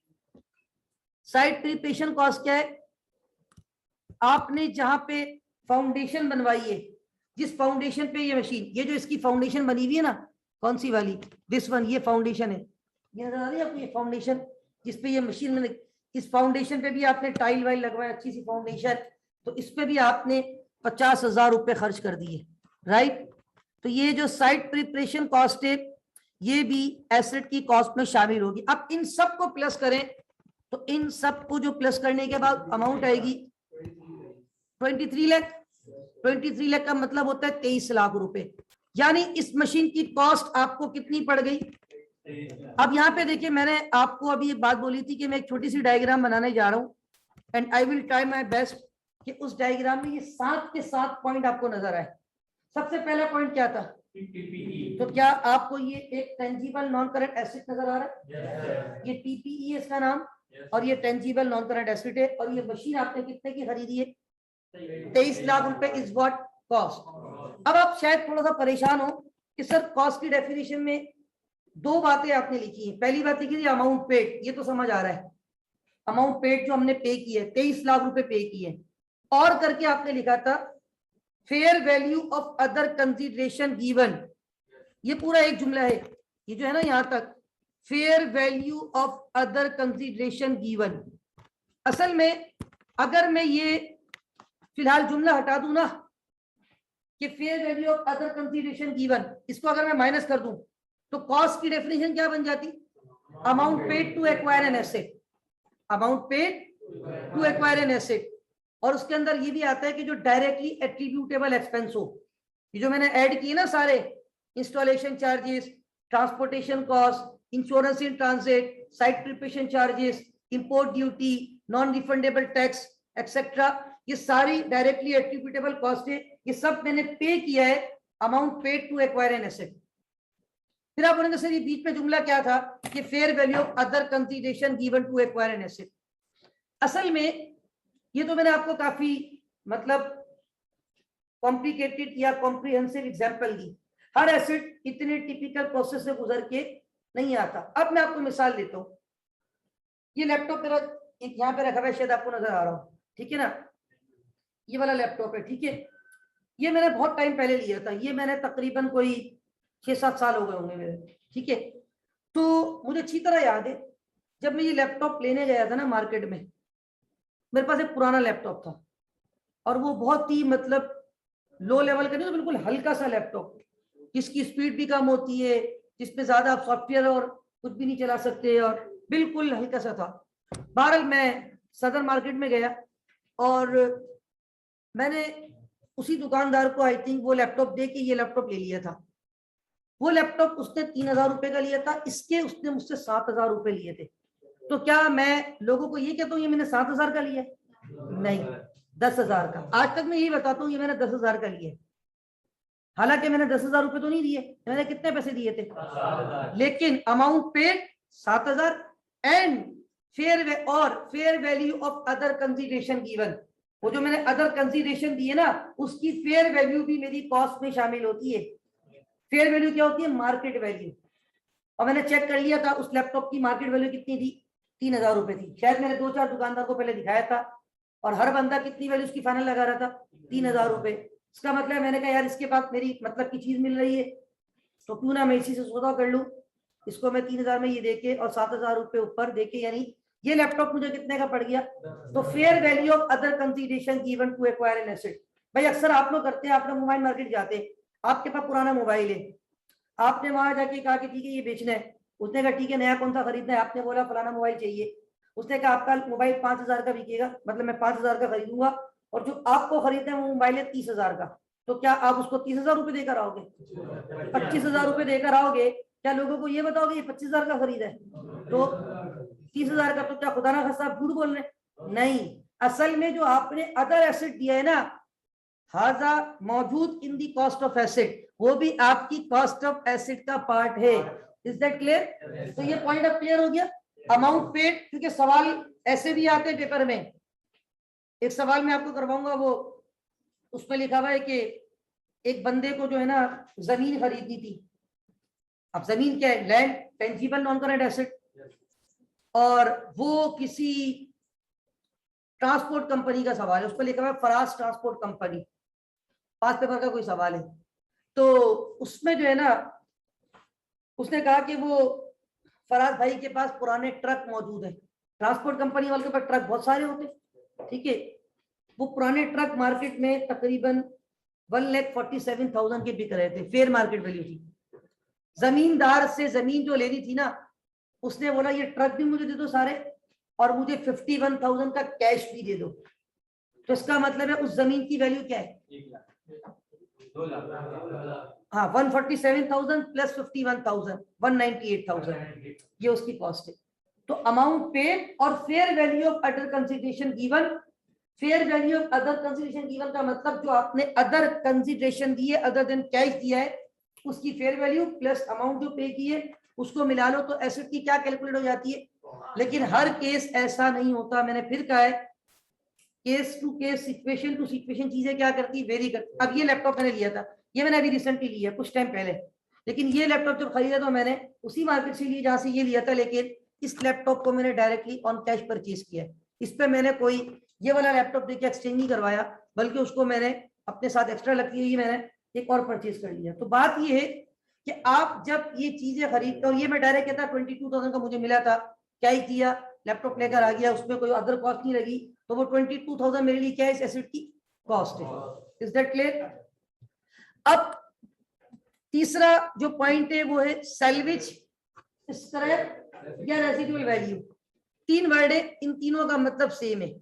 साइट प्रिपरेशन कॉस्ट क्या है? आपने जहां पे फाउंडेशन बनवाई है, जिस फाउंडेशन पे ये मशीन, ये जो इसकी फाउंडेशन बनी हुई है ना, कौन सी वाली? दिस वन, ये फाउंडेशन है, ये नजर आ रही है आपको? ये फाउंडेशन जिसपे ये मशीन में, इस फाउंडेशन पे भी आपने टाइल वाइल लगवाया, अच्छी सी फाउंडेशन, तो इस पे भी आपने 50,000 रुपए खर्च कर दिए, राइट। तो ये जो साइट प्रिपरेशन कॉस्ट है ये भी एसेट की कॉस्ट में शामिल होगी। अब इन सब को प्लस करें तो इन सब को जो प्लस करने के बाद अमाउंट आएगी 23 लाख। 23 लाख का मतलब होता है 23 लाख रुपए, यानी इस मशीन की कॉस्ट आपको कितनी पड़ गई? अब यहाँ पे देखिए, मैंने आपको अभी एक बात बोली थी कि मैं एक छोटी सी डायग्राम बनाने जा रहा हूँ, and I will try my best कि उस डायग्राम में ये 7 के 7 पॉइंट आपको नजर आए। सबसे पहला पॉइंट क्या था? TPE। तो क्या आपको ये एक टेंजिबल नॉन करंट एसेट नजर आ रहा है? ये टीपीई है इसका नाम, और ये टेंजिबल नॉन करंट एसेट है। और ये मशीन आपने कितने की खरीदी है? 23 लाख रुपए इज व्हाट कॉस्ट। अब आप शायद थोड़ा सा परेशान हो कि सर कॉस्ट की डेफिनेशन में दो बातें आपने लिखी है। पहली बात लिखी थी अमाउंट पेड, ये तो समझ आ रहा है, अमाउंट पेड जो हमने पे की है 23 लाख रुपए पे की है। और करके आपने लिखा था fair value of other consideration given, ये पूरा एक जुमला है, ये जो है ना यहां तक, fair value of other consideration given. असल में अगर मैं ये फिलहाल जुमला हटा दूं ना कि fair value of other consideration given, इसको अगर मैं माइनस कर दूं तो कॉस्ट की डेफिनेशन क्या बन जाती? Amount paid to acquire an asset, amount paid to acquire an asset. और उसके अंदर ये भी आता है कि जो डायरेक्टली एट्रीब्यूटेबल एक्सपेंस हो, ये जो मैंने ऐड किए ना सारे, installation charges, transportation cost, insurance in transit, site preparation charges, import duty, non refundable tax etcetera, ये सारी डायरेक्टली एट्रीब्यूटेबल कॉस्ट है, ये सब मैंने पे किया है amount paid to acquire an asset. फिर आप बोलेंगे सर ये बीच में जुमला क्या था कि fair value of other consideration given to acquire an asset. असल में ये तो मैंने आपको काफी मतलब कॉम्प्लिकेटेड या कॉम्प्रिहेंसिव एग्जांपल दी, हर एसेट इतने टिपिकल प्रोसेस से गुजर के नहीं आता। अब मैं आपको मिसाल देता हूँ, ये लैपटॉप मेरा एक यहाँ पे रखा हुआ है, शायद आपको नजर आ रहा हो, ठीक है ना, ये वाला लैपटॉप है, ठीक है। ये मैंने बहुत टाइम पहले लिया था, ये मैंने तकरीबन कोई 6-7 साल हो गए होंगे मेरे, ठीक है। तो मुझे अच्छी तरह याद है जब मैं ये लैपटॉप लेने गया था ना मार्केट में, मेरे पास एक पुराना लैपटॉप था और वो बहुत ही मतलब लो लेवल का नहीं, तो बिल्कुल हल्का सा लैपटॉप, जिसकी स्पीड भी कम होती है, जिसपे ज्यादा आप सॉफ्टवेयर और कुछ भी नहीं चला सकते, और बिल्कुल हल्का सा था। बहरहाल मैं सदर मार्केट में गया और मैंने उसी दुकानदार को आई थिंक वो लैपटॉप दे के ये लैपटॉप ले लिया था। वो लैपटॉप उसने 3,000 रुपए का लिया था, इसके उसने मुझसे 7,000 रुपए लिए थे। तो क्या मैं लोगों को ये कहता हूँ ये मैंने 7,000 का लिया? नहीं, 10,000 का। आज तक मैं यही बताता हूँ ये मैंने 10,000 का लिया। हालांकि मैंने 10,000 रुपए तो नहीं दिए, मैंने कितने पैसे दिए थे? लेकिन amount paid 7,000 and fair value of other consideration given, वो जो मैंने अदर कंसिडरेशन दिए ना उसकी फेयर वैल्यू भी मेरी कॉस्ट में शामिल होती है। फेयर वैल्यू क्या होती है? Market value. और मैंने चेक कर लिया था उस लैपटॉप की मार्केट वैल्यू कितनी थी? 3,000 रुपए थी। शायद मैंने 2-4 दुकानदार को पहले दिखाया था और हर बंदा कितनी वैल्यू उसकी फाइनल लगा रहा था? 3,000 रुपए। इसका मतलब मैंने कहा यार इसके पास मेरी मतलब की चीज मिल रही है तो क्यों ना मैं इसी से सौदा कर लूं। इसको मैं 3,000 में ये देके और 7,000 रुपए ऊपर देके, यानी ये लैपटॉप मुझे कितने का पड़ गया? तो fair value of other consideration given to acquire an asset. भाई अक्सर आप लोग करते हैं, आप लोग मोबाइल मार्केट जाते हैं, आपके पास पुराना मोबाइल है, आपने वहां जाके कहा कि ठीक है ये बेचना है, उसने कहा ठीक है नया कौन सा खरीदना है, आपने बोला फलाना मोबाइल चाहिए, उसने कहा आपका मोबाइल 5,000 का बिकेगा, मतलब मैं 5,000 का खरीदूंगा और जो आपको खरीदना है वो मोबाइल है 30,000 का, तो क्या आप उसको 30,000 रुपए देकर आओगे? 25,000 रुपए देकर आओगे? क्या लोगों को ये बताओगे ये 25,000 का खरीदा है? तो 30,000 का तो क्या खुदा ना खास्ता आप झूठ बोल रहे? नहीं, असल में जो आपने अदर एसेट दिया है ना, हाजा मौजूद इन दी कॉस्ट ऑफ एसेट, वो भी आपकी कॉस्ट ऑफ एसेट का पार्ट है। Is that clear? तो ये पॉइंट अब क्लियर हो गया। अमाउंट पेड, क्योंकि सवाल ऐसे भी आते हैं पेपर में। एक सवाल मैं आपको करवाऊंगा, वो उसमें लिखा हुआ है कि एक बंदे को जो है ना जमीन खरीदनी थी। अब जमीन क्या है? Land, tangible non current asset. और वो किसी ट्रांसपोर्ट कंपनी का सवाल है, उस पर लिखा हुआ है फराज ट्रांसपोर्ट कंपनी, पास पेपर का कोई सवाल है। तो उसमें जो है ना उसने कहा कि वो फराज भाई के पास पुराने ट्रक मौजूद है। ट्रांसपोर्ट कंपनी वाले के पास ट्रक बहुत सारे होते, ठीक है। वो पुराने ट्रक मार्केट में तकरीबन 1,47,000 के बिक रहे थे, फेयर मार्केट वैल्यू थी। जमींदार से जमीन जो लेनी थी ना, उसने बोला ये ट्रक भी मुझे दे दो सारे और मुझे 51,000 का कैश भी दे दो। तो इसका मतलब है उस जमीन की वैल्यू क्या है? 2,00,000। हाँ, 147,000 प्लस 51,000, 198,000 ये उसकी कॉस्ट है। तो अमाउंट पेड और fair value of other consideration given. Fair value of other consideration given का मतलब जो आपने अदर कंसिडरेशन दिए अदर देन कैश दिया है, उसकी फेयर वैल्यू प्लस अमाउंट जो पे की है उसको मिला लो तो एसेट की क्या कैलकुलेट हो जाती है। लेकिन हर केस ऐसा नहीं होता, मैंने फिर कहा है case to case situation to situation चीजें क्या करती वेरी करती। अब ये लैपटॉप मैंने लिया था, ये मैंने अभी रिसेंटली लिया कुछ टाइम पहले, लेकिन ये लैपटॉप जब खरीदा तो मैंने उसी मार्केट से लिया जहां से ये लिया था, लेकिन इस लैपटॉप को मैंने डायरेक्टली ऑन कैश परचेज किया। इस पे मैंने कोई ये वाला लैपटॉप देके एक्सचेंज नहीं करवाया, बल्कि उसको मैंने अपने साथ एक्स्ट्रा लगती हुई मैंने एक और परचेज कर लिया। तो बात ये है कि आप जब ये चीजें खरीदते, और ये मैं डायरेक्ट कहता 22,000 का मुझे मिला था, क्या ही किया लैपटॉप लेकर आ गया, उसमें कोई अदर कॉस्ट नहीं लगी, तो वो 22,000 मेरे लिए क्या है इस एसेट की कॉस्ट है। Is that clear. अब तीसरा जो पॉइंट है वो है सैल्वेज, स्क्रैप या रेसिडुअल वैल्यू। तीन वर्ड है, इन तीनों का मतलब सेम है।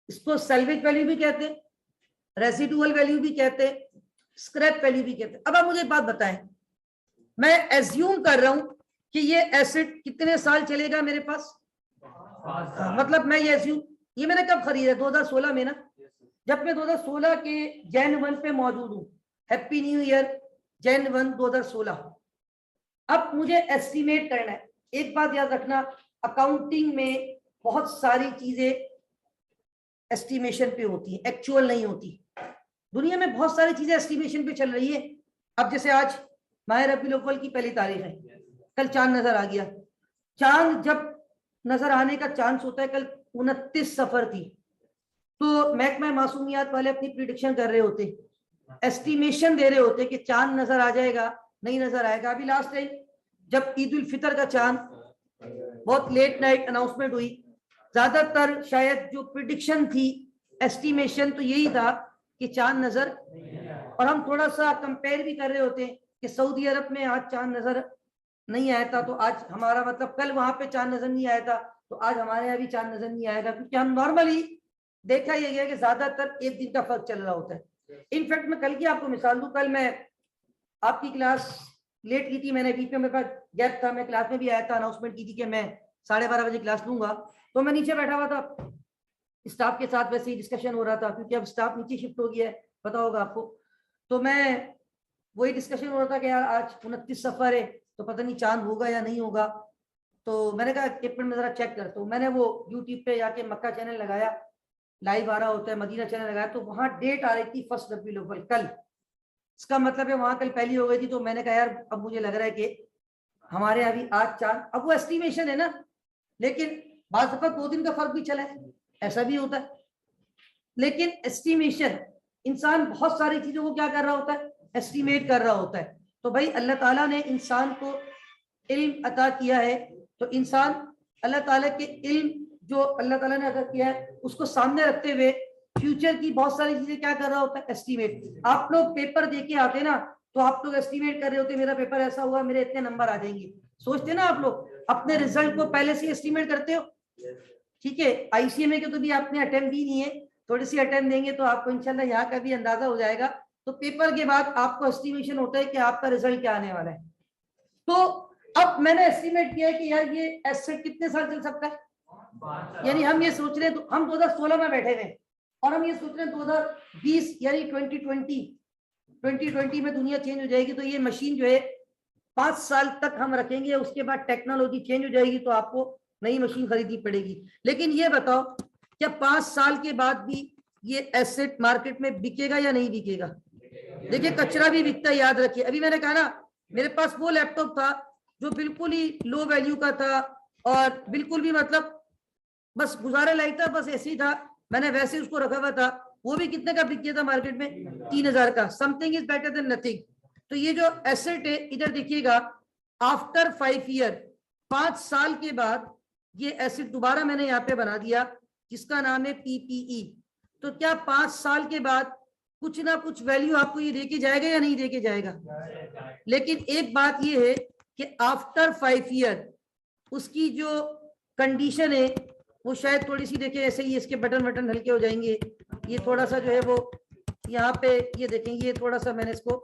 इसको सैल्वेज वैल्यू भी कहते हैं, रेसिडुअल वैल्यू भी कहते हैं, स्क्रैप वैल्यू भी कहते हैं। अब आप मुझे एक बात बताएं, मैं एज्यूम कर रहा हूं कि ये एसेट कितने साल चलेगा मेरे पास, मतलब मैं ये एज्यूम, ये मैंने कब खरीदा 2016 में ना, जब मैं 2016 के जैन 1 पे मौजूद हूं। Happy new year Jain 1 2016। अब मुझे एस्टिमेट करना है। एक बात याद रखना, अकाउंटिंग में बहुत सारी चीजें एस्टिमेशन पे होती है, एक्चुअल नहीं होती। दुनिया में बहुत सारी चीजें एस्टिमेशन पे चल रही है। अब जैसे आज माह रबीउल अव्वल की पहली तारीख है, कल चांद नजर आ गया। चांद जब नजर आने का चांस होता है, कल 29 सफर थी, तो महकमा मासूमियात वाले अपनी प्रिडिक्शन कर रहे होते, एस्टिमेशन दे रहे होते कि चांद नजर आ जाएगा नहीं नजर आएगा। अभी लास्ट टाइम जब ईद उल फितर का चांद, बहुत लेट नाइट अनाउंसमेंट हुई, ज्यादातर शायद जो प्रिडिक्शन थी, एस्टिमेशन तो यही था कि चांद नजर, और हम थोड़ा सा कंपेयर भी कर रहे होते हैं कि सऊदी अरब में आज चांद नजर नहीं आया था, तो आज हमारा मतलब कल वहां पे चांद नजर नहीं आया था, तो आज हमारे यहाँ भी चांद नजर नहीं आएगा, क्योंकि हम नॉर्मली देखा यही है कि ज्यादातर एक दिन का फर्क चल रहा होता है। इनफैक्ट मैं कल की आपको मिसाल दूं, कल मैं आपकी क्लास लेट की थी, मैंने बीच में मेरे पास गैप था, मैं क्लास में भी आया था, अनाउंसमेंट की थी कि मैं 12:30 बजे क्लास लूंगा, तो मैं नीचे बैठा हुआ था, स्टाफ के साथ वैसे ही डिस्कशन हो रहा था, क्योंकि अब स्टाफ नीचे शिफ्ट हो गया है, पता होगा आपको। तो मैं वही डिस्कशन हो रहा था कि यार आज 29 सफर है, तो पता नहीं चांद होगा या नहीं होगा। तो मैंने कहा एक मिनट में जरा चेक करता हूँ। मैंने वो यूट्यूब पे जाके मक्का चैनल लगाया, लाइव आ रहा होता है, मदीना चैनल लगाया, तो वहां डेट आ रही थी 1 रबीउल अव्वल कल। इसका मतलब है वहां कल पहली हो गई थी। तो मैंने कहा यार अब मुझे लग रहा है कि हमारे यहाँ भी आज चांद, अब वो एस्टिमेशन है ना, लेकिन बात 2 दिन का फर्क भी चला है, ऐसा भी होता है। लेकिन एस्टिमेशन, इंसान बहुत सारी चीजों को क्या कर रहा होता है, एस्टिमेट कर रहा होता है। तो भाई अल्लाह ताला ने इंसान को इल्म अता किया है, तो इंसान अल्लाह ताला के इल्म जो अल्लाह ताला ने अता किया है उसको सामने रखते हुए फ्यूचर की बहुत सारी चीजें क्या कर रहा होता है, एस्टिमेट। आप लोग पेपर देके आते ना, तो आप लोग एस्टिमेट कर रहे होते मेरा पेपर ऐसा हुआ, मेरे इतने नंबर आ जाएंगे, सोचते ना आप लोग अपने रिजल्ट को पहले से एस्टिमेट करते हो। ठीक है, आईसीएमए के तो भी आपने अटेम्प्ट दी नहीं है, थोड़ी सी अटेम्प्ट देंगे तो आपको इंशाल्लाह यहाँ का भी अंदाजा हो जाएगा। तो पेपर के बाद आपको एस्टिमेशन होता है कि आपका रिजल्ट क्या आने वाला है। तो अब मैंने एस्टिमेट किया है कि यार ये एसेट कितने साल चल सकता है, यानी हम ये सोच रहे हैं, तो हम 2016 में बैठे हुए और हम ये सोच रहे हैं 2020 यानी 2020 में दुनिया चेंज हो जाएगी, तो ये मशीन जो है 5 साल तक हम रखेंगे, उसके बाद टेक्नोलॉजी चेंज हो जाएगी तो आपको नई मशीन खरीदनी पड़ेगी। लेकिन ये बताओ क्या 5 साल के बाद भी ये एसेट मार्केट में बिकेगा या नहीं बिकेगा। देखिए कचरा भी बिकता है, याद रखिए। अभी मैंने कहा ना, मेरे पास वो लैपटॉप था जो बिल्कुल ही लो वैल्यू का था और बिल्कुल भी मतलब बस गुजारे लायक था, बस ऐसे ही था, मैंने वैसे उसको रखा हुआ था, वो भी कितने का बिक गया था मार्केट में, 3,000 का। Something is better than nothing. तो ये जो एसेट है इधर देखिएगा, आफ्टर 5 ईयर, 5 साल के बाद ये एसेट दोबारा मैंने यहाँ पे बना दिया जिसका नाम है पीपीई। तो क्या 5 साल के बाद कुछ ना कुछ वैल्यू आपको ये देके जाएगा या नहीं देके जाएगा। लेकिन एक बात ये है कि आफ्टर 5 ईयर उसकी जो कंडीशन है वो शायद थोड़ी सी, देखिए ऐसे ही इसके बटन वटन हल्के हो जाएंगे, ये थोड़ा सा जो है वो यहाँ पे ये देखेंगे, ये थोड़ा सा मैंने इसको,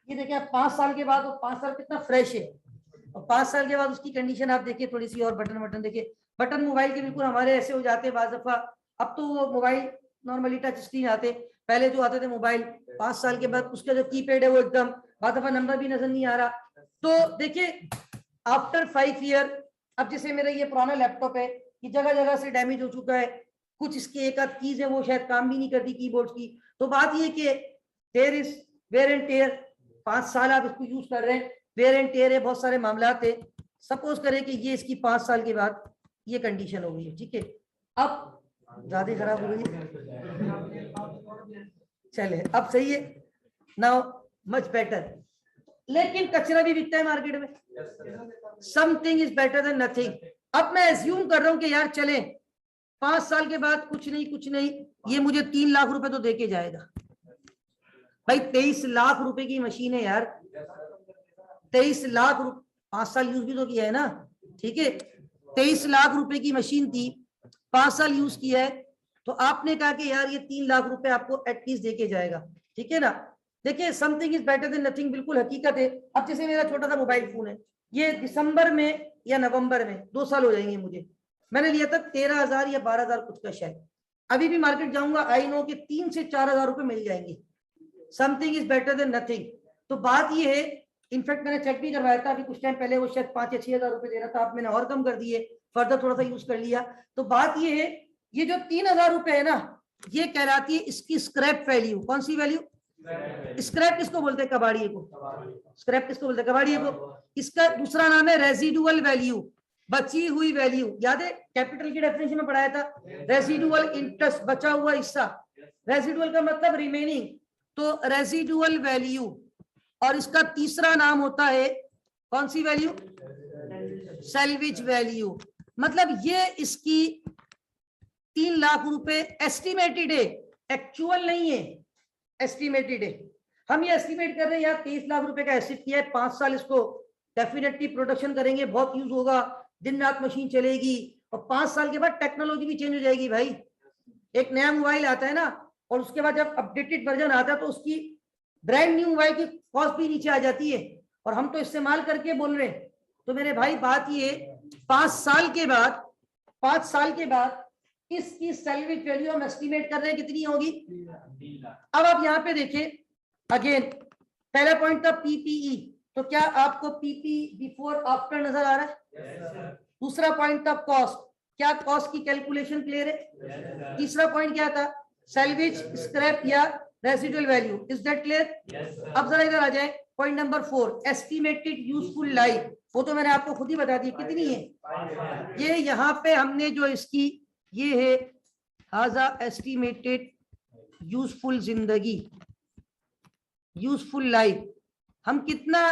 ये देखिए 5 साल के बाद, वो 5 साल कितना फ्रेश है, और 5 साल के बाद उसकी कंडीशन आप देखिए थोड़ी सी, और बटन वटन देखिए, बटन मोबाइल के बिल्कुल हमारे ऐसे हो जाते हैं बाज़ दफा। अब तो वो मोबाइल नॉर्मली टच स्क्रीन आते, पहले जो आते थे मोबाइल 5 साल के बाद उसका जो कीपैड है वो एकदम बात दफा नंबर भी नजर नहीं आ रहा। तो देखिए आफ्टर 5 ईयर, अब जैसे मेरा ये पुराना लैपटॉप है, ये जगह जगह से डैमेज हो चुका है, कुछ इसकी एक आध कीज है वो शायद काम भी नहीं करती कीबोर्ड की। तो बात ये कि there is wear and tear, 5 साल आप इसको यूज कर रहे हैं, वेयर एंड टेयर है, बहुत सारे मामला थे। सपोज करें कि ये इसकी 5 साल के बाद ये कंडीशन हो गई है, ठीक है, अब ज्यादा खराब हो गई है, चले अब सही है, नाउ मच बेटर। लेकिन कचरा भी बिकता है मार्केट में, something is better than nothing. अब मैं एज्यूम कर रहा हूं कि यार चले 5 साल के बाद कुछ नहीं, ये मुझे 3 लाख रुपए तो देके जाएगा। भाई 23 लाख रुपए की मशीन है यार, 23 लाख रुपए, 5 साल यूज भी तो किया है ना, ठीक है, 23 लाख रुपए की मशीन थी, 5 साल यूज किया है, तो आपने कहा कि यार ये 3 लाख रुपए आपको एटलीस्ट देके जाएगा, ठीक है ना। देखिए something is better than nothing, बिल्कुल हकीकत है। अब जैसे मेरा छोटा सा मोबाइल फोन है, ये दिसंबर में या नवंबर में 2 साल हो जाएंगे मुझे, मैंने लिया था 13,000 या 12,000 कुछ का शायद, अभी भी मार्केट जाऊंगा आई नो कि 3 से 4,000 रुपए मिल जाएंगे। Something is better than nothing. तो बात ये है, इनफैक्ट मैंने चेक भी करवाया था अभी कुछ टाइम पहले, वो शायद 5 या 6,000 रुपए दे रहा था, अब मैंने और कम कर दिए, फर्दर थोड़ा सा यूज कर लिया। तो बात ये है, ये जो 3,000 रुपए है ना, ये कहलाती है इसकी स्क्रैप वैल्यू। कौन सी वैल्यू? स्क्रैप किसको बोलते हैं? कबाड़िए को। स्क्रैप किसको बोलते हैं? कबाड़िए को। इसका दूसरा नाम है रेसिडुअल वैल्यू, बची हुई वैल्यू। याद है कैपिटल की डेफिनेशन में पढ़ाया था, रेसिडुअल इंटरेस्ट, बचा हुआ हिस्सा। रेसिडुअल का मतलब रिमेनिंग, तो रेसिडुअल वैल्यू। और इसका तीसरा नाम होता है कौन सी वैल्यू? Salvage value. मतलब ये इसकी 3 लाख रुपए एस्टिमेटेड है, एक्चुअल नहीं है, एस्टिमेटेड है। हम ये एस्टिमेट कर रहे हैं यार 23 लाख रुपए का एसेट किया है, 5 साल इसको डेफिनेटली प्रोडक्शन करेंगे, बहुत यूज होगा, दिन रात मशीन चलेगी, और 5 साल के बाद टेक्नोलॉजी भी चेंज हो जाएगी। भाई एक नया मोबाइल आता है ना, और उसके बाद जब अपडेटेड वर्जन आता है तो उसकी ब्रांड न्यू मोबाइल की कॉस्ट भी नीचे आ जाती है, और हम तो इस्तेमाल करके बोल रहे हैं। तो मेरे भाई बात ये 5 साल के बाद, 5 साल के बाद इसकी सैल्वेज वैल्यू हम एस्टिमेट कर रहे हैं कितनी होगी। अब आप यहाँ पे देखें अगेन, पहला पॉइंट था पीपीई, तो क्या आपको पीपी बिफोर आफ्टर नजर आ रहा है? दूसरा पॉइंट था कॉस्ट, क्या कॉस्ट की कैलकुलेशन क्लियर है? तीसरा पॉइंट क्या था? सैल्वेज, स्क्रैप या residual value. Is that clear? अब जरा इधर आ जाए, point number 4, estimated useful life. वो तो मैंने आपको खुद ही बता दी कितनी है। ये यहाँ पे हमने जो इसकी ये है हाजा एस्टिमेटेड यूजफुल जिंदगी, यूजफुल लाइफ, हम कितना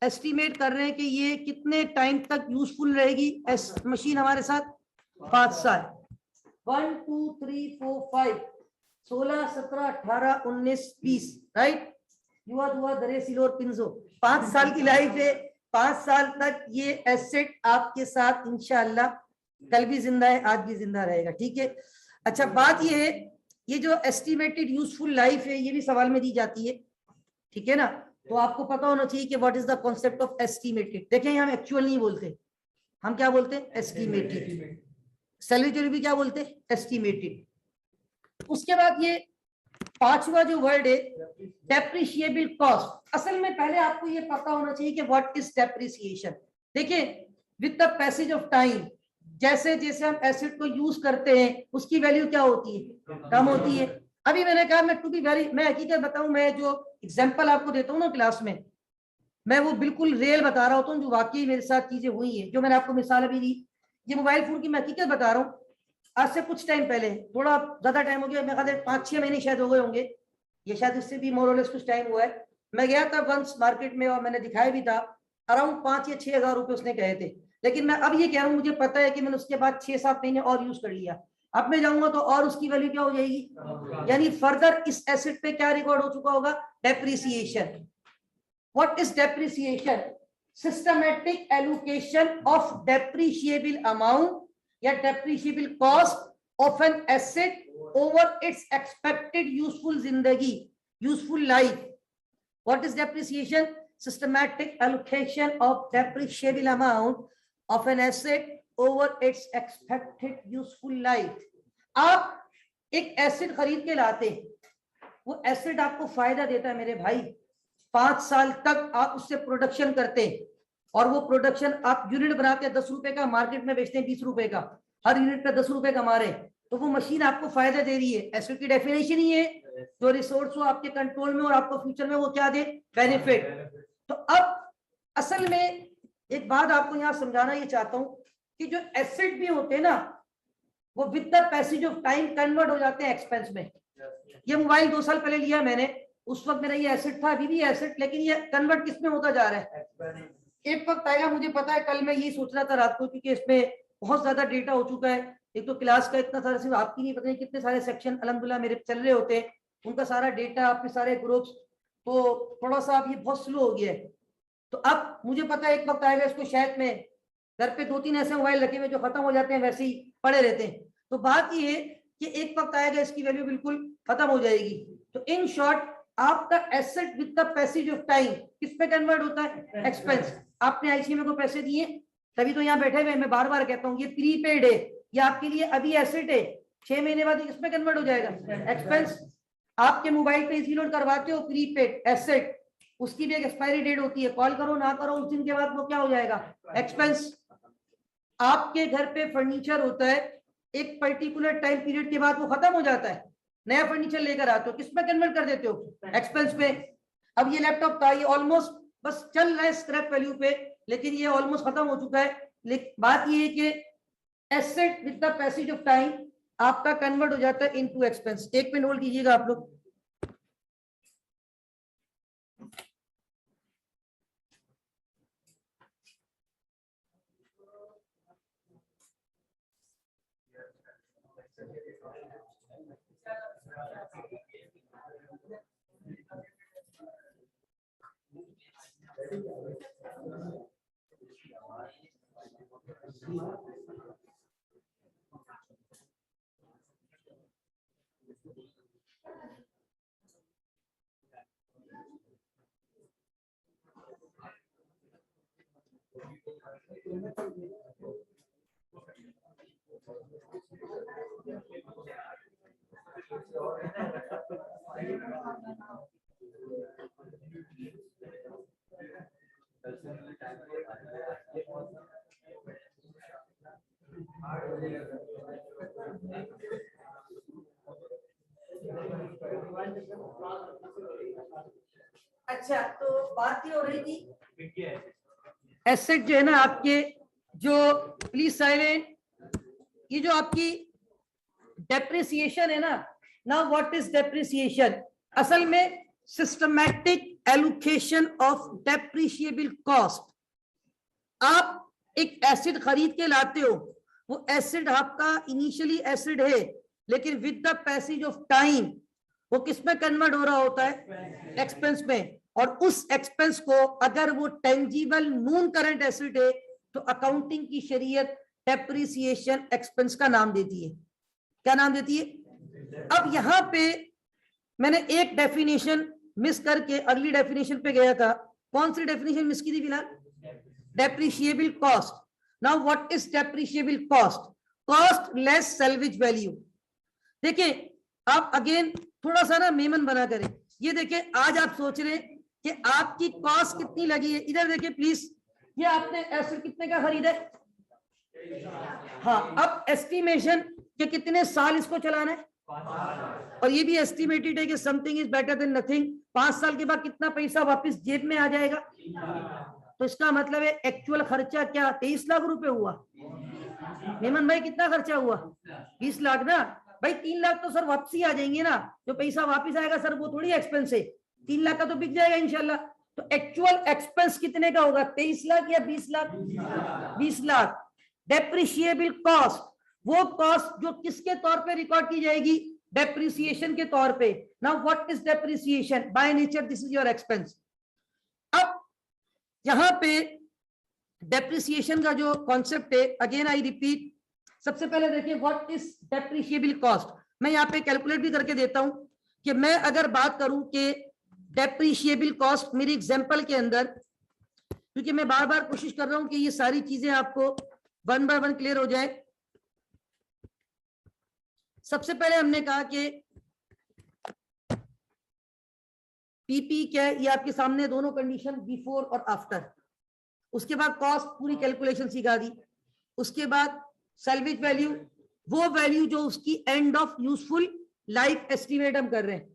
एस्टिमेट कर रहे हैं कि ये कितने टाइम तक यूजफुल रहेगी मशीन हमारे साथ? 5 साल। 1 2 3 4 5 16 17 18 19 20, राइट? युवा दुआ दरे सिलोर पिंजो, 5 साल की लाइफ है। 5 साल तक ये एसेट आपके साथ इंशाअल्लाह कल भी जिंदा है, आज भी जिंदा रहेगा, ठीक है। अच्छा बात ये है, ये जो एस्टिमेटेड यूजफुल लाइफ है ये भी सवाल में दी जाती है, ठीक है ना। तो आपको पता होना चाहिए कि what is the concept of estimated. देखें हम एक्चुअल नहीं बोलते, हम क्या बोलते हैं? एस्टिमेटेड। सैल्वेज वैल्यू भी क्या बोलते हैं? एस्टिमेटेड। उसके बाद ये 5वां जो वर्ड है डेप्रिशिएबल कॉस्ट। असल में पहले आपको ये पता होना चाहिए कि व्हाट इज डेप्रिसिएशन। देखिए with the passage of time, जैसे जैसे हम एसेट को यूज करते हैं उसकी वैल्यू क्या होती है? कम होती है। अभी मैंने कहा मैं टू बी वेरी, मैं हकीकत बताऊं, मैं जो एग्जांपल आपको देता हूं ना क्लास में, मैं वो बिल्कुल रियल बता रहा होता हूँ, जो वाकई मेरे साथ चीजें हुई है। जो मैंने आपको मिसाल अभी दी, ये मोबाइल फोन की मैं हकीकत बता रहा हूँ। आज से कुछ टाइम पहले, थोड़ा ज्यादा टाइम हो गया, मैं कहते 5-6 महीने शायद हो गए होंगे, ये शायद इससे भी मोर और लेस कुछ टाइम हुआ है। मैं गया था वंस मार्केट में और मैंने दिखाया भी था, अराउंड 5 या 6 हजार रुपए उसने कहे थे। लेकिन मैं अब ये कह रहा हूँ, मुझे पता है कि मैंने उसके बाद 6-7 महीने और यूज कर लिया, अब मैं जाऊंगा तो और उसकी वैल्यू क्या हो जाएगी, यानी फर्दर इस एसेट पे क्या रिकॉर्ड हो चुका होगा? Depreciation. What is depreciation? Systematic allocation of depreciable amount या depreciable cost of an asset over its expected useful जिंदगी, useful life. What is depreciation? Systematic allocation of depreciable amount of an asset over its expected useful life. आप एक एसेट खरीद के लाते, वो एसेट आपको फायदा देता है मेरे भाई। 5 साल तक आप उससे प्रोडक्शन करते हैं और वो प्रोडक्शन आप यूनिट बनाते हैं 10 रुपए का, मार्केट में बेचते हैं 20 रुपए का, हर यूनिट पे 10 रुपए कमा रहे हैं, तो वो मशीन आपको फायदा दे रही है। एसेट की डेफिनेशन ही है जो रिसोर्स हो आपके कंट्रोल में और आपको फ्यूचर में वो क्या दे, बेनिफिट। तो अब असल में एक बात आपको यहाँ समझाना ये चाहता हूं कि जो एसेट भी होते हैं ना वो with the passage of time convert हो जाते हैं एक्सपेंस में। ये मोबाइल 2 साल पहले लिया मैंने, उस वक्त मेरा ये एसेट था, अभी भी एसेट, लेकिन ये कन्वर्ट किस में होता जा रहा है। एक वक्त आएगा, मुझे पता है, कल मैं ये सोच रहा था रात को, क्योंकि इसमें बहुत ज्यादा डेटा हो चुका है। एक तो क्लास का इतना सारा, सिर्फ आपकी नहीं, पता नहीं कितने सारे सेक्शन अल्हम्दुलिल्लाह मेरे चल रहे होते हैं, उनका सारा डेटा, आपके सारे ग्रुप्स, तो थोड़ा सा अब ये बहुत स्लो हो गया है। तो अब मुझे पता है एक वक्त आएगा इसको शायद मैं घर पे 2-3 ऐसे मोबाइल रखे हुए जो खत्म हो जाते हैं वैसे ही पड़े रहते हैं। तो बात ये है कि एक वक्त आएगा इसकी वैल्यू बिल्कुल खत्म हो जाएगी। तो इन शॉर्ट आपका asset with the passage of time किस पे कन्वर्ट होता है, एक्सपेंस। आपने आईसीएमए को पैसे दिए, तभी तो यहाँ बैठे हुए, मैं बार बार कहता हूँ ये प्रीपेड है, ये आपके लिए अभी एसेट है, 6 महीने बाद किस पे कन्वर्ट हो जाएगा, एक्सपेंस। आपके मोबाइल पे इजी लोड करवाते हो, प्रीपेड एसेट, उसकी भी एक एक्सपायरी डेट होती है, कॉल करो ना करो उस दिन के बाद वो क्या हो जाएगा, एक्सपेंस। आपके घर पे फर्नीचर होता है, एक पर्टिकुलर टाइम पीरियड के बाद वो खत्म हो जाता है, नया फर्नीचर लेकर आते हो, किस में कन्वर्ट कर देते हो, एक्सपेंस पे। अब ये लैपटॉप था, ये ऑलमोस्ट बस चल रहा है स्क्रैप वैल्यू पे, लेकिन ये ऑलमोस्ट खत्म हो चुका है। लेकिन बात ये है कि asset with the passage of time आपका कन्वर्ट हो जाता है इनटू एक्सपेंस। एक मिनट होल्ड कीजिएगा आप लोग। अच्छा, तो बात ये हो रही थी एसेट जो है ना आपके, जो, प्लीज साइलेंट, ये जो आपकी डेप्रिसिएशन है ना, नाउ व्हाट इज डेप्रिसिएशन, असल में systematic allocation of depreciable cost. आप एक एसिड खरीद के लाते हो, वो एसिड आपका इनिशियली एसिड है, लेकिन with the passage of time वो किस में कन्वर्ट हो रहा होता है, एक्सपेंस में। और उस एक्सपेंस को अगर वो टेंजिबल नॉन करंट एसिड है तो अकाउंटिंग की शरीयत डेप्रिसिएशन एक्सपेंस का नाम देती है। क्या नाम देती है। अब यहां पे मैंने एक डेफिनेशन मिस करके अगली डेफिनेशन पे गया था। कौन सी डेफिनेशन मिस की थी फिलहाल, depreciable cost. Now what is depreciable cost, cost less salvage value. देखिए आप अगेन थोड़ा सा ना मेमन बना करें, ये देखिए आज आप सोच रहे कि आपकी कॉस्ट कितनी लगी है, इधर देखिए प्लीज, ये आपने एसिड कितने का खरीदा है, हाँ, अब एस्टिमेशन कि कितने साल इसको चलाना है, और ये भी एस्टिमेटेड है कि something is better than nothing, 5 साल के बाद कितना पैसा वापस जेब में आ जाएगा। तो इसका मतलब है एक्चुअल खर्चा क्या 23 लाख रुपए हुआ। मेमन भाई कितना खर्चा हुआ, 20 लाख ना भाई, 3 लाख तो सर वापसी आ जाएंगे ना, जो पैसा वापस आएगा सर वो थोड़ी एक्सपेंस है, 3 लाख का तो बिक जाएगा इंशाल्लाह। तो एक्चुअल एक्सपेंस कितने का होगा, 23 लाख या 20 लाख, 20 लाख। डेप्रिशिएबल कॉस्ट वो कॉस्ट जो किसके तौर पे रिकॉर्ड की जाएगी, डेप्रिसिएशन के तौर पे। Now what is depreciation, by nature this is your expense. अब यहां पे डेप्रिसिएशन का जो कॉन्सेप्ट है, अगेन आई रिपीट, सबसे पहले देखिए व्हाट इज डेप्रिशिएबल कॉस्ट। मैं यहाँ पे कैलकुलेट भी करके देता हूं कि मैं अगर बात करूं कि डेप्रिशिएबल कॉस्ट मेरी एग्जांपल के अंदर, क्योंकि मैं बार बार कोशिश कर रहा हूं कि ये सारी चीजें आपको वन बाय वन क्लियर हो जाए। सबसे पहले हमने कहा कि पीपी क्या है, ये आपके सामने दोनों कंडीशन बिफोर और आफ्टर। उसके बाद कॉस्ट पूरी कैलकुलेशन सिखा दी। उसके बाद सैल्वेज वैल्यू, वो वैल्यू जो उसकी end of useful life estimate हम कर रहे हैं।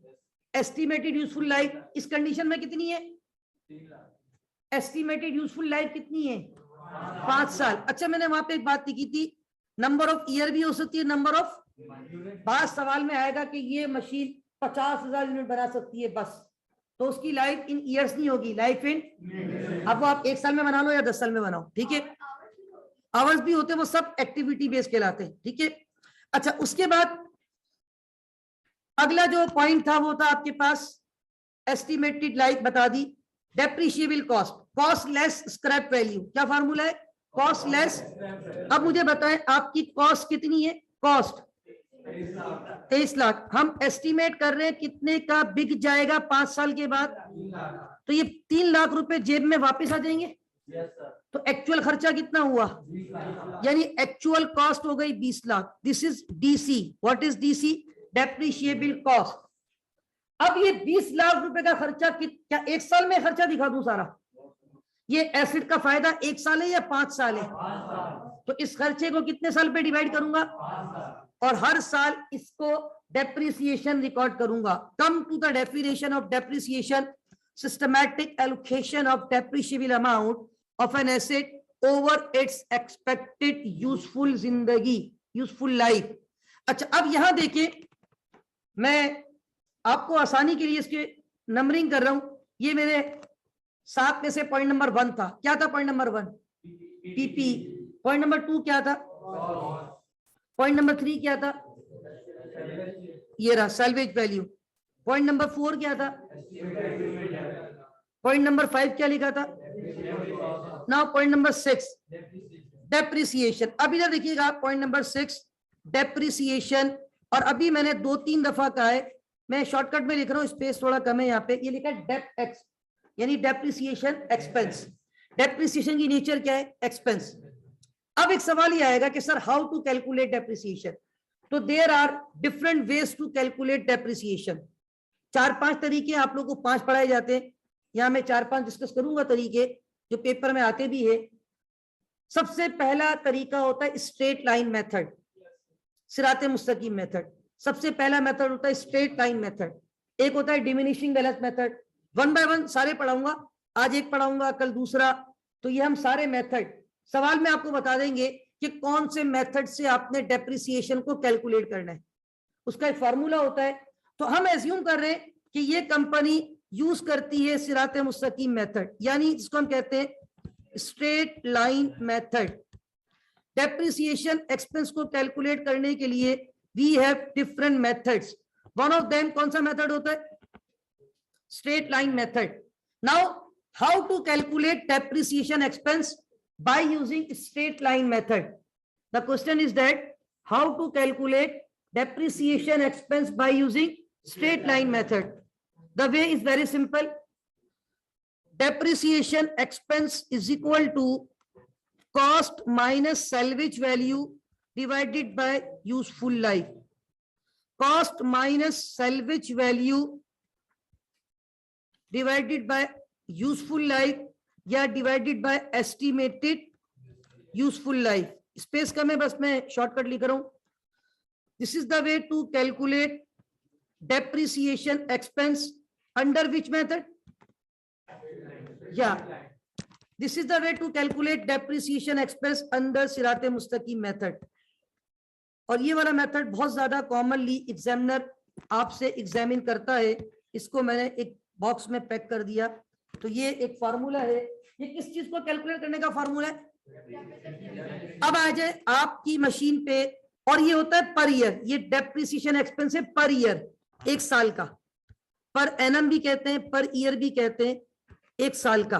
एस्टिमेटेड यूजफुल लाइफ इस कंडीशन में कितनी है? एस्टिमेटेड यूजफुल लाइफ कितनी है? 5 साल। अच्छा, मैंने वहां पे एक बात लिखी थी, नंबर ऑफ ईयर भी हो सकती है, नंबर ऑफ, बाद सवाल में आएगा कि ये मशीन 50,000 यूनिट बना सकती है बस, तो उसकी लाइफ इन ईयर्स नहीं होगी, लाइफ इन, अब वो आप 1 साल में बना लो या 10 साल में बनाओ, ठीक है। आवर्स भी होते हैं, वो सब एक्टिविटी बेस्ड कहलाते हैं, ठीक है। अच्छा, उसके बाद अगला जो पॉइंट था वो था आपके पास एस्टिमेटेड लाइफ बता दी। Depreciable cost, cost less scrap value, क्या फार्मूला है? Cost less. अब मुझे बताएं आपकी कॉस्ट कितनी है? कॉस्ट 23 लाख। हम एस्टिमेट कर रहे हैं कितने का बिक जाएगा 5 साल के बाद? तो ये 3 लाख रुपए जेब में वापस आ जाएंगे। तो एक्चुअल खर्चा कितना हुआ? यानी एक्चुअल कॉस्ट हो गई 20 lakh. This is DC. What is DC? Depreciable cost. अब ये 20 लाख रुपए का खर्चा क्या 1 साल में खर्चा दिखा दूं सारा? ये एसिड का फायदा 1 साल है या 5 साल है? तो इस खर्चे को कितने साल पे डिवाइड करूंगा? और हर साल इसको डेप्रिसिएशन रिकॉर्ड करूंगा। Come to the definition of depreciation, systematic allocation of depreciable amount of an asset over its expected useful जिंदगी, यूजफुल लाइफ। अच्छा, अब यहां देखें, मैं आपको आसानी के लिए इसके नंबरिंग कर रहा हूं। ये मेरे 7 में से पॉइंट नंबर 1 था। क्या था point number 1? PP. Point number 2 क्या था? पॉइंट नंबर 3 क्या था? ये रहा सैल्वेज वैल्यू। पॉइंट नंबर 4 क्या था? पॉइंट नंबर 5 क्या लिखा था? Now point number 6 depreciation. अब इधर देखिएगा, पॉइंट नंबर 6 डेप्रिसिएशन। और अभी मैंने 2-3 दफा कहा है, मैं शॉर्टकट में लिख रहा हूं, स्पेस थोड़ा कम है यहाँ पे। ये लिखा है डेप एक्स, यानी डेप्रिसिएशन एक्सपेंस। डेप्रिसिएशन की नेचर क्या है? एक्सपेंस। अब एक सवाल ये आएगा कि sir how to calculate depreciation. तो there are different ways to calculate depreciation. 4-5 तरीके आप लोगों को 5 पढ़ाए जाते हैं। यहां मैं 4-5 डिस्कस करूंगा तरीके जो पेपर में आते भी है। सबसे पहला तरीका होता है स्ट्रेट लाइन मेथड, सिराते मुस्तकीम मेथड। सबसे पहला मेथड होता है स्ट्रेट लाइन मेथड। एक होता है डिमिनिशिंग बैलेंस मेथड। 1 बाय 1 सारे पढ़ाऊंगा, आज एक पढ़ाऊंगा, कल दूसरा। तो ये हम सारे मेथड सवाल में आपको बता देंगे कि कौन से मेथड से आपने डेप्रिसिएशन को कैलकुलेट करना है। उसका एक फार्मूला होता है। तो हम एज्यूम कर रहे हैं कि ये कंपनी यूज करती है सिराते मुस्तकीम मेथड, यानी जिसको हम कहते हैं straight line method. Depreciation expense को कैलकुलेट करने के लिए we have different methods. One of them कौन सा मेथड होता है? Straight line method. Now how to calculate depreciation expense by using straight line method? The question is that how to calculate depreciation expense by using straight line method. The way is very simple. Depreciation expense is equal to cost minus salvage value divided by useful life. Cost minus salvage value divided by useful life या divided by estimated useful life. Space कम है, बस मैं शॉर्टकट लिख रहा हूं। This is the way to calculate depreciation expense under which method? या this is the way to calculate depreciation expense under सिराते मुस्तकीम मेथड। और ये वाला मेथड बहुत ज्यादा कॉमनली एग्जामिनर आपसे एग्जामिन करता है। इसको मैंने एक बॉक्स में पैक कर दिया। तो ये एक फार्मूला है, ये किस चीज को कैलकुलेट करने का फार्मूला है? अब आ जाए आपकी मशीन पे, और ये होता है पर ईयर। ये डेप्रिसिएशन एक्सपेंस है पर ईयर, 1 साल का। पर एनम भी कहते हैं, पर ईयर भी कहते हैं, 1 साल का।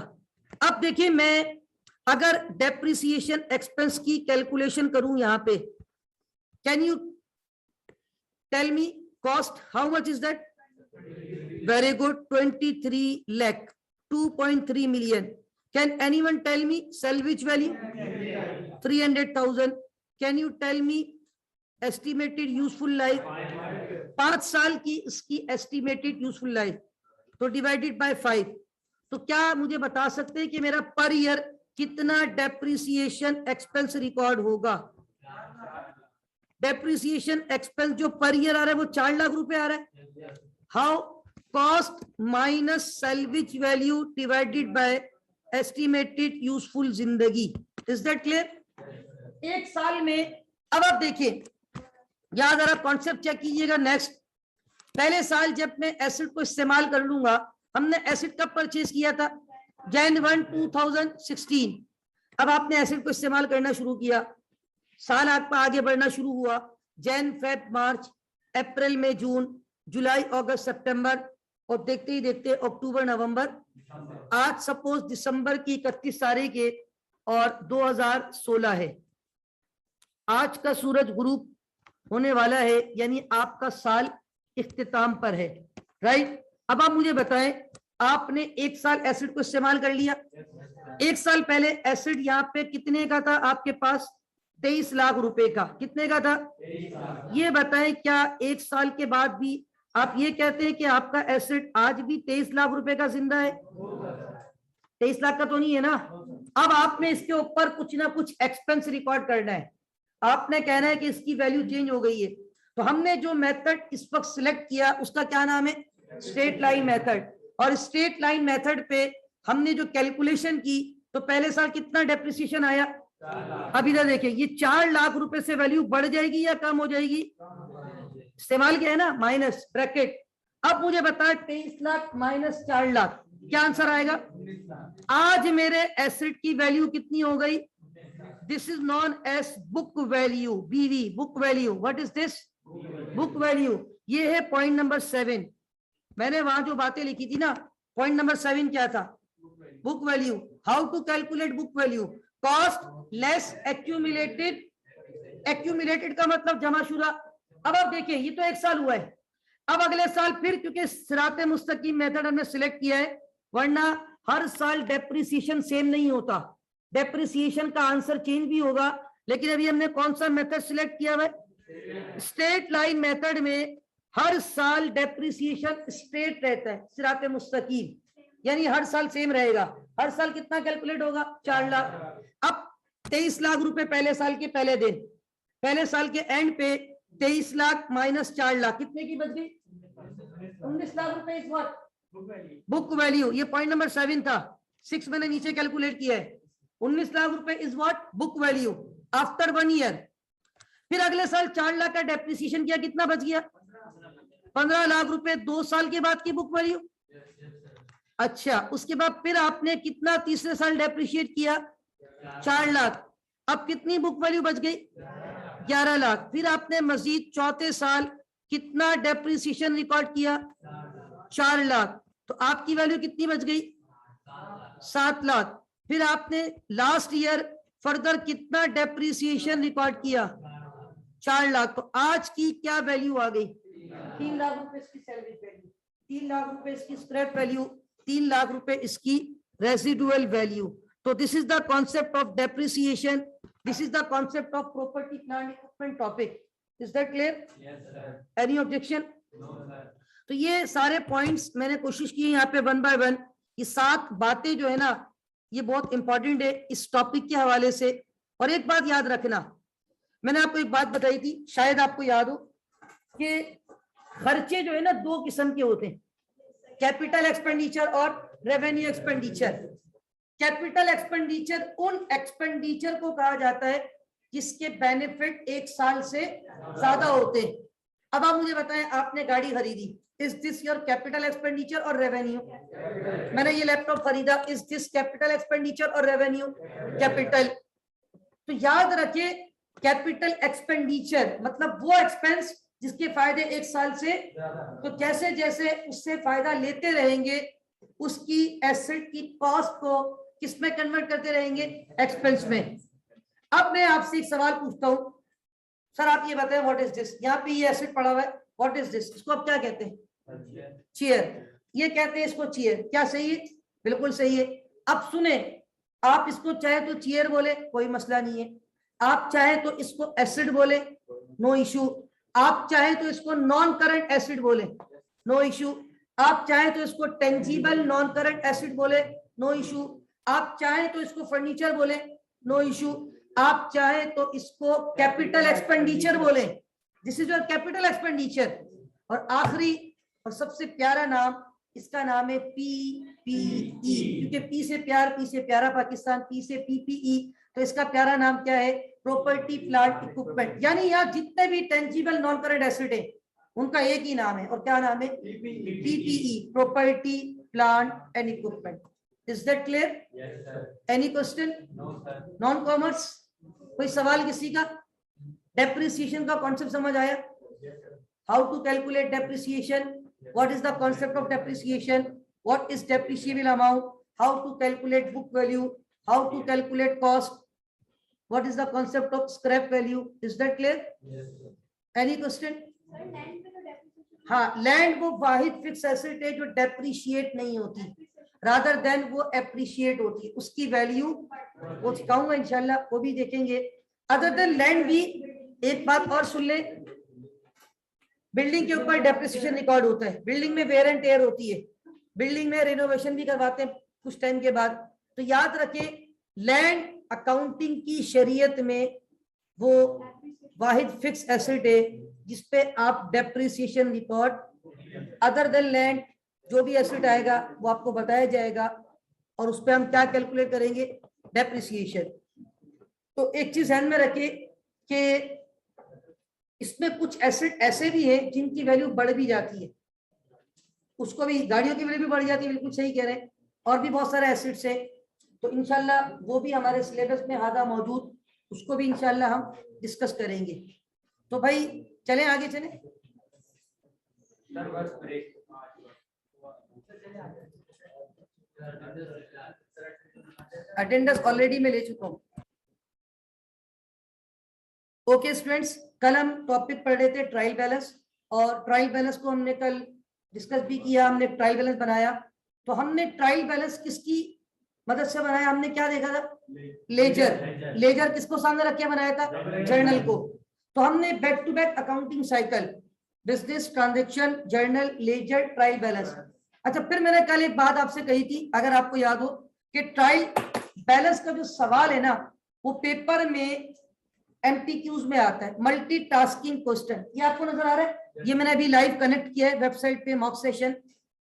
अब देखिए, मैं अगर डेप्रिसिएशन एक्सपेंस की कैलकुलेशन करूं यहां पे, can you tell me cost how much is that? Very good, 23 lakh, 2.3 million. Can anyone tell me salvage value? 300,000. Can you tell me estimated useful life? 5 साल की इसकी estimated useful life तो डिवाइडेड बाय 5। तो क्या मुझे बता सकते हैं कि मेरा पर ईयर कितना डेप्रिसिएशन एक्सपेंस रिकॉर्ड होगा? डेप्रिसिएशन एक्सपेंस जो पर ईयर आ रहा है वो 4 लाख रुपए आ रहा है। How? Cost minus salvage value divided by estimated useful जिंदगी। Is that clear? एक साल में, अब आप देखिए यहां जरा कॉन्सेप्ट चेक कीजिएगा। नेक्स्ट, पहले साल जब मैं एसिड को इस्तेमाल कर लूंगा, हमने एसिड कब परचेज किया था? Jan 1, 2016। अब आपने एसिड को इस्तेमाल करना शुरू किया, साल आपका आगे बढ़ना शुरू हुआ, जैन, फेब, मार्च, अप्रैल, मई, जून, जुलाई, अगस्त, सितंबर, और देखते ही देखते अक्टूबर, नवंबर। आज सपोज दिसंबर की 31 तारीख है और 2016 है। आज का सूरज गुरूब होने वाला है, यानी आपका साल इख्तिताम पर है, राइट? अब आप मुझे बताएं, आपने एक साल एसिड को इस्तेमाल कर लिया। एक साल पहले एसिड यहाँ पे कितने का था आपके पास? 23 लाख रुपए का। कितने का था? ये बताएं, क्या एक साल के बाद भी आप ये कहते हैं कि आपका एसिड आज भी 23 लाख रुपए का जिंदा है? 23 लाख का तो नहीं है ना। अब आपने इसके ऊपर कुछ ना कुछ एक्सपेंस रिकॉर्ड करना है। आपने कहना है कि इसकी वैल्यू चेंज हो गई है। तो हमने जो मेथड इस वक्त सिलेक्ट किया उसका क्या नाम है? Straight line method. और स्ट्रेट लाइन मेथड पे हमने जो कैलकुलेशन की, तो पहले साल कितना डेप्रिसिएशन आया? अब इधर देखिए, ये 4 लाख रुपए से वैल्यू बढ़ जाएगी या कम हो जाएगी? इस्तेमाल किया है ना, माइनस ब्रैकेट। अब मुझे बताए 23 लाख माइनस 4 लाख, क्या आंसर आएगा? आज मेरे एसिड की वैल्यू कितनी हो गई? This is known as book value, BV, book value. What is this? Book value. ये है पॉइंट नंबर 7। मैंने वहां जो बातें लिखी थी ना, पॉइंट नंबर 7 क्या था? Book value. How to calculate book value? Cost less accumulated. Accumulated का मतलब जमाशुदा। अब आप देखिए, ये तो एक साल हुआ है। अब अगले साल फिर, क्योंकि सिराते मुस्तकीम मेथड हमने सिलेक्ट किया है, वरना हर साल डेप्रिसिएशन सेम नहीं होता। डेप्रिसिएशन का आंसर चेंज भी होगा। लेकिन अभी हमने कौन सा मेथड सिलेक्ट किया है? स्ट्रेट लाइन मेथड में हर साल डेप्रिसिएशन स्ट्रेट रहता है, सिराते मुस्तकीम, यानी हर साल सेम रहेगा। हर साल कितना कैलकुलेट होगा? 4 लाख। अब 23 लाख रुपए पहले साल के पहले दिन, पहले साल के एंड पे 23 लाख माइनस 4 लाख, कितने की बच गई? 19 लाख रुपए इस बार बुक वैल्यू। ये पॉइंट नंबर 7 था, 6 मैंने नीचे कैलकुलेट किया है। 19 लाख रुपए is what? Book value after 1 year. फिर अगले साल 4 लाख का डेप्रिसिएशन किया, कितना बच गया? 15 लाख रुपए 2 साल के बाद की बुक वैल्यू। अच्छा, उसके बाद फिर आपने कितना तीसरे साल डेप्रिशिएट किया? 4 लाख। अब कितनी बुक वैल्यू बच गई? 11 लाख। फिर आपने मजीद चौथे साल कितना डेप्रिसिएशन रिकॉर्ड किया? 4 लाख। तो आपकी वैल्यू कितनी बच गई? 7 लाख। फिर आपने लास्ट ईयर फर्दर कितना डेप्रिसिएशन रिकॉर्ड किया? 4 लाख। तो आज की क्या वैल्यू आ गई? 3 लाख रुपए इसकी सैलरी वैल्यू, 3 लाख रुपए इसकी स्क्रैप वैल्यू, 3 लाख रुपए इसकी रेसिडुअल वैल्यू। तो this is the concept of depreciation, this is the concept of property plant equipment topic. Is that clear? Any objection? तो ये सारे पॉइंट्स मैंने कोशिश की यहाँ पे 1 बाय 1। ये 7 बातें जो है ना, ये बहुत इंपॉर्टेंट है इस टॉपिक के हवाले से। और एक बात याद रखना, मैंने आपको एक बात बताई थी, शायद आपको याद हो, कि खर्चे जो है ना 2 किस्म के होते हैं, कैपिटल एक्सपेंडिचर और रेवेन्यू एक्सपेंडिचर। कैपिटल एक्सपेंडिचर उन एक्सपेंडिचर को कहा जाता है जिसके बेनिफिट 1 साल से ज्यादा होते हैं। अब आप मुझे बताएं, आपने गाड़ी खरीदी, is this your capital expenditure और रेवेन्यू? मैंने ये लैपटॉप खरीदा, इज दिस कैपिटल एक्सपेंडिचर और रेवेन्यू? कैपिटल। तो याद रखिए, कैपिटल एक्सपेंडिचर मतलब वो एक्सपेंस जिसके फायदे 1 साल से, तो जैसे जैसे उससे फायदा लेते रहेंगे उसकी एसेट की कॉस्ट को किस में कन्वर्ट करते रहेंगे? एक्सपेंस में। अब मैं आपसे एक सवाल पूछता हूं, सर आप ये बताएं, व्हाट इज दिस? यहाँ पे ये एसेट पड़ा हुआ है, व्हाट इज दिस? इसको आप क्या कहते हैं? चेयर। ये कहते हैं इसको चेयर। क्या सही है? बिल्कुल सही है। अब सुने, आप इसको चाहे तो चेयर बोले, कोई मसला नहीं है। आप चाहे तो इसको एसिड बोले, नो इशू। आप चाहे तो इसको नॉन करंट एसिड बोले, नो इशू। आप चाहें तो इसको टेंजिबल नॉन करंट एसेट बोले, नो इशू। आप चाहें तो इसको फर्नीचर बोले, नो इशू। आप चाहें तो इसको कैपिटल एक्सपेंडिचर बोले, this is your capital expenditure. और आखिरी और सबसे प्यारा नाम, इसका नाम है PPE, क्योंकि पी से प्यार, पी से प्यारा पाकिस्तान, पी से PPE, तो इसका प्यारा नाम क्या है? Property plant equipment. यानी यहाँ जितने भी टेंजिबल नॉन करंट एसेट है उनका एक ही नाम है, और क्या नाम है? PPE, property plant and equipment. Is that clear? Any question? Non commerce कोई सवाल किसी का? डेप्रिसिएशन का कॉन्सेप्ट समझ आया? How to calculate depreciation, what is the concept of depreciation, what is depreciable amount, how to calculate book value, how to calculate cost, what is the concept of scrap value? Is that clear? Yes, sir. Any question? हाँ, लैंड वो वाहिद फिक्स एसेट है जो डेप्रिशिएट नहीं होती, रादर देन वो एप्रिशिएट होती है, उसकी वैल्यू वो सिखाऊंगा इंशाल्लाह, वो भी देखेंगे। अदर देन लैंड भी एक बात और सुन ले, बिल्डिंग के ऊपर डेप्रिसिएशन रिकॉर्ड होता है, बिल्डिंग में वेयर एंड टेयर होती है, बिल्डिंग में रिनोवेशन भी करवाते हैं कुछ टाइम के बाद। तो याद रखें, लैंड अकाउंटिंग की शरीयत में वो वाहिद फिक्स एसेट है जिसपे आप depreciation record, other than land जो भी एसेट आएगा वो आपको बताया जाएगा, और उस पर हम क्या कैलकुलेट करेंगे? डेप्रिसिएशन। तो एक चीज ध्यान में रखें कि इसमें कुछ एसेट ऐसे भी है जिनकी वैल्यू बढ़ भी जाती है, उसको भी, गाड़ियों की वैल्यू भी बढ़ जाती है, बिल्कुल सही कह रहे हैं, और भी बहुत सारे एसेट्स है। तो इंशाल्लाह वो भी हमारे सिलेबस में आधा मौजूद, उसको भी इंशाल्लाह हम डिस्कस करेंगे। तो भाई चलें आगे चलें। अटेंडेंस ऑलरेडी मैं ले चुका हूँ। ओके स्टूडेंट्स, कल हम टॉपिक पढ़ रहे थे ट्रायल बैलेंस, और ट्रायल बैलेंस को हमने कल डिस्कस भी किया, हमने ट्रायल बैलेंस बनाया। तो हमने ट्रायल बैलेंस किसकी मदद से बनाया? हमने क्या देखा था? लेजर। लेजर किसको सामने रख के बनाया था? जर्नल को। तो हमने back to back accounting cycle, business transaction, journal, ledger, trial balance. अच्छा, फिर मैंने कल एक बात आपसे कही थी, अगर आपको याद हो, कि ट्रायल बैलेंस का जो सवाल है ना, वो पेपर में MTQs में आता है, मल्टीटास्किंग क्वेश्चन। ये आपको नजर आ रहा है? ये मैंने अभी लाइव कनेक्ट किया है वेबसाइट पे, मॉक सेशन,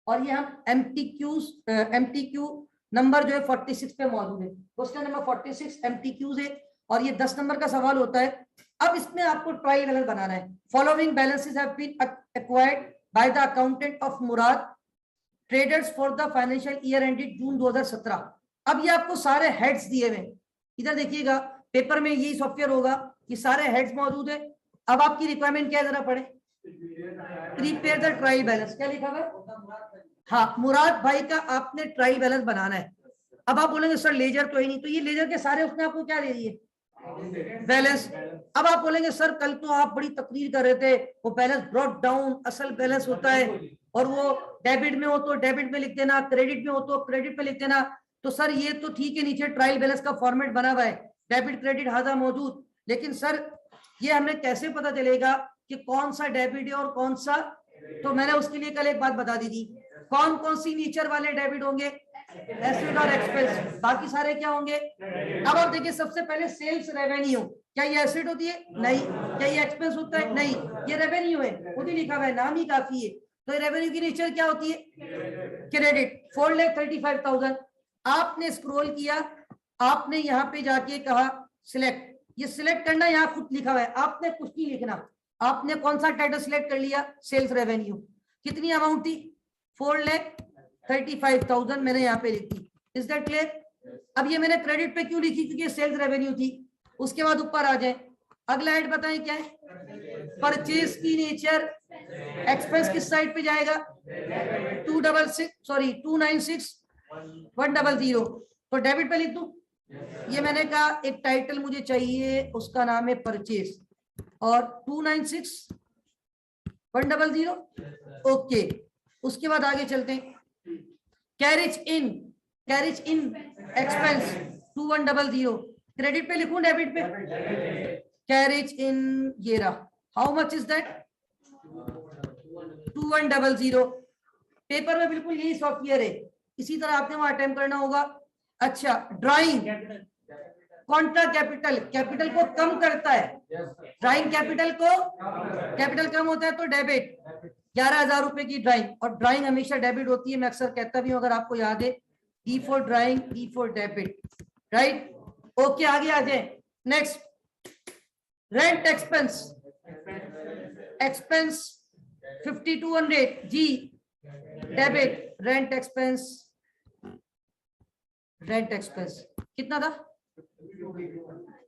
और ये हम MTQ नंबर जो है 46 पे मौजूद है, क्वेश्चन नंबर 46 MTQs है, और ये 10 नंबर का सवाल होता है। अब इसमें आपको ट्रायल बैलेंस बनाना है। Following balances have been acquired by the accountant of Murad traders for the financial year ended June 2017। अब ये आपको सारे हेड्स दिए हुए, इधर देखिएगा, पेपर में यही सॉफ्टवेयर होगा, ये सारे हेड्स मौजूद है। अब आपकी रिक्वायरमेंट क्या है, जरा पढ़े। प्रिपेयर द ट्रायल बैलेंस, क्या लिखा हुआ है? हाँ, मुराद भाई का आपने ट्रायल बैलेंस बनाना है। अब आप बोलेंगे सर लेजर तो ही नहीं, तो ये लेजर के सारे उसने आपको क्या दे दिए? बैलेंस। अब आप बोलेंगे सर कल तो आप बड़ी तकरीर कर रहे थे, वो बैलेंस ब्रॉट डाउन, असल बैलेंस होता है, और वो डेबिट में हो तो डेबिट में लिख देना, क्रेडिट में हो तो क्रेडिट में लिख देना। तो सर ये तो ठीक है, नीचे ट्रायल बैलेंस का फॉर्मेट बना हुआ है, डेबिट क्रेडिट हाजा मौजूद, लेकिन सर ये हमें कैसे पता चलेगा कि कौन सा डेबिट है और कौन सा? तो मैंने उसके लिए कल एक बात बता दी थी, कौन कौन सी नेचर वाले डेबिट होंगे? एसेट और एक्सपेंस, बाकी सारे क्या होंगे? अब आप देखिए, सबसे पहले सेल्स रेवेन्यू, क्या ये एसेट होती है? नहीं। क्या ये एक्सपेंस होता है? नहीं। ये रेवेन्यू है, खुद ही लिखा हुआ है, नाम ही काफी है। तो रेवेन्यू की नेचर क्या होती है? क्रेडिट। 4,35,000। आपने स्क्रॉल किया, आपने यहाँ पे जाके कहा सिलेक्ट, ये सिलेक्ट करना यहाँ खुद लिखा हुआ है, आपने कुछ नहीं लिखना। आपने कौन सा टाइटल सिलेक्ट कर लिया? Sales revenue. कितनी अमाउंट थी? 4,35,000 मैंने यहाँ पे लिखी। Is that clear? अब ये मैंने क्रेडिट पे क्यों लिखी? क्योंकि सेल्स रेवेन्यू थी। उसके बाद ऊपर आ जाए, अगला हेड बताएं क्या है? परचेज की नेचर। एक्सपेंस किस साइड पे जाएगा? 296,100। तो डेबिट पे लिख दूं? ये मैंने कहा एक टाइटल मुझे चाहिए, उसका नाम है परचेज, और 296,100। ओके, उसके बाद आगे चलते हैं। कैरेज इन एक्सपेंस 2,100। क्रेडिट पे लिखूं डेबिट पे? कैरेज इन ये रहा। How much is that? 2,100। Paper में बिल्कुल यही सॉफ्टवेयर है, इसी तरह आपने वहां अटेम्प्ट करना होगा। अच्छा, ड्राइंग कॉन्ट्रा कैपिटल, कैपिटल को कम करता है, ड्राइंग कैपिटल को, कैपिटल कम होता है तो डेबिट, 11,000 रुपए की ड्राइंग, और ड्राइंग हमेशा डेबिट होती है, मैं अक्सर कहता भी हूं अगर आपको याद है, D for drawing, E for debit, right. Okay, आगे आ जाए। नेक्स्ट, रेंट एक्सपेंस, एक्सपेंस 5200 जी, debit, rent expense, rent expense कितना था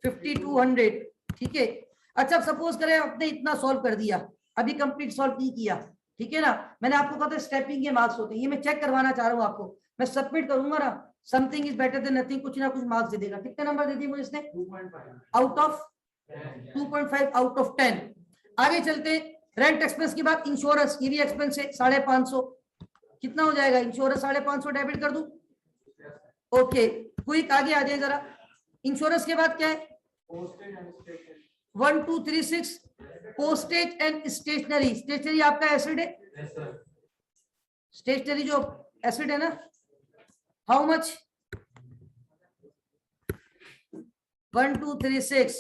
5200, ठीक है। अच्छा, सपोज करें आपने इतना सॉल्व कर दिया, अभी कंप्लीट सॉल्व नहीं किया, ठीक है ना, मैंने आपको कहा था स्टेपिंग के मार्क्स होते हैं, ये मैं चेक करवाना चाह रहा हूँ आपको, मैं सबमिट करूंगा ना, something is better than nothing, कुछ ना कुछ मार्क्स दे देगा। कितने नंबर दे दिए मुझे इसने, 2.5 आउट ऑफ 10। आगे चलते, रेंट एक्सपेंस के बाद इंश्योरेंस, ये भी एक्सपेंस है 550, कितना हो जाएगा इंश्योरेंस, 550 डेबिट कर दूं। ओके, क्विक आगे आ जाए जरा, इंश्योरेंस के बाद क्या है, 1236 पोस्टेज एंड स्टेशनरी, स्टेशनरी आपका एसिड है, स्टेशनरी जो एसिड है ना, how much, 1236।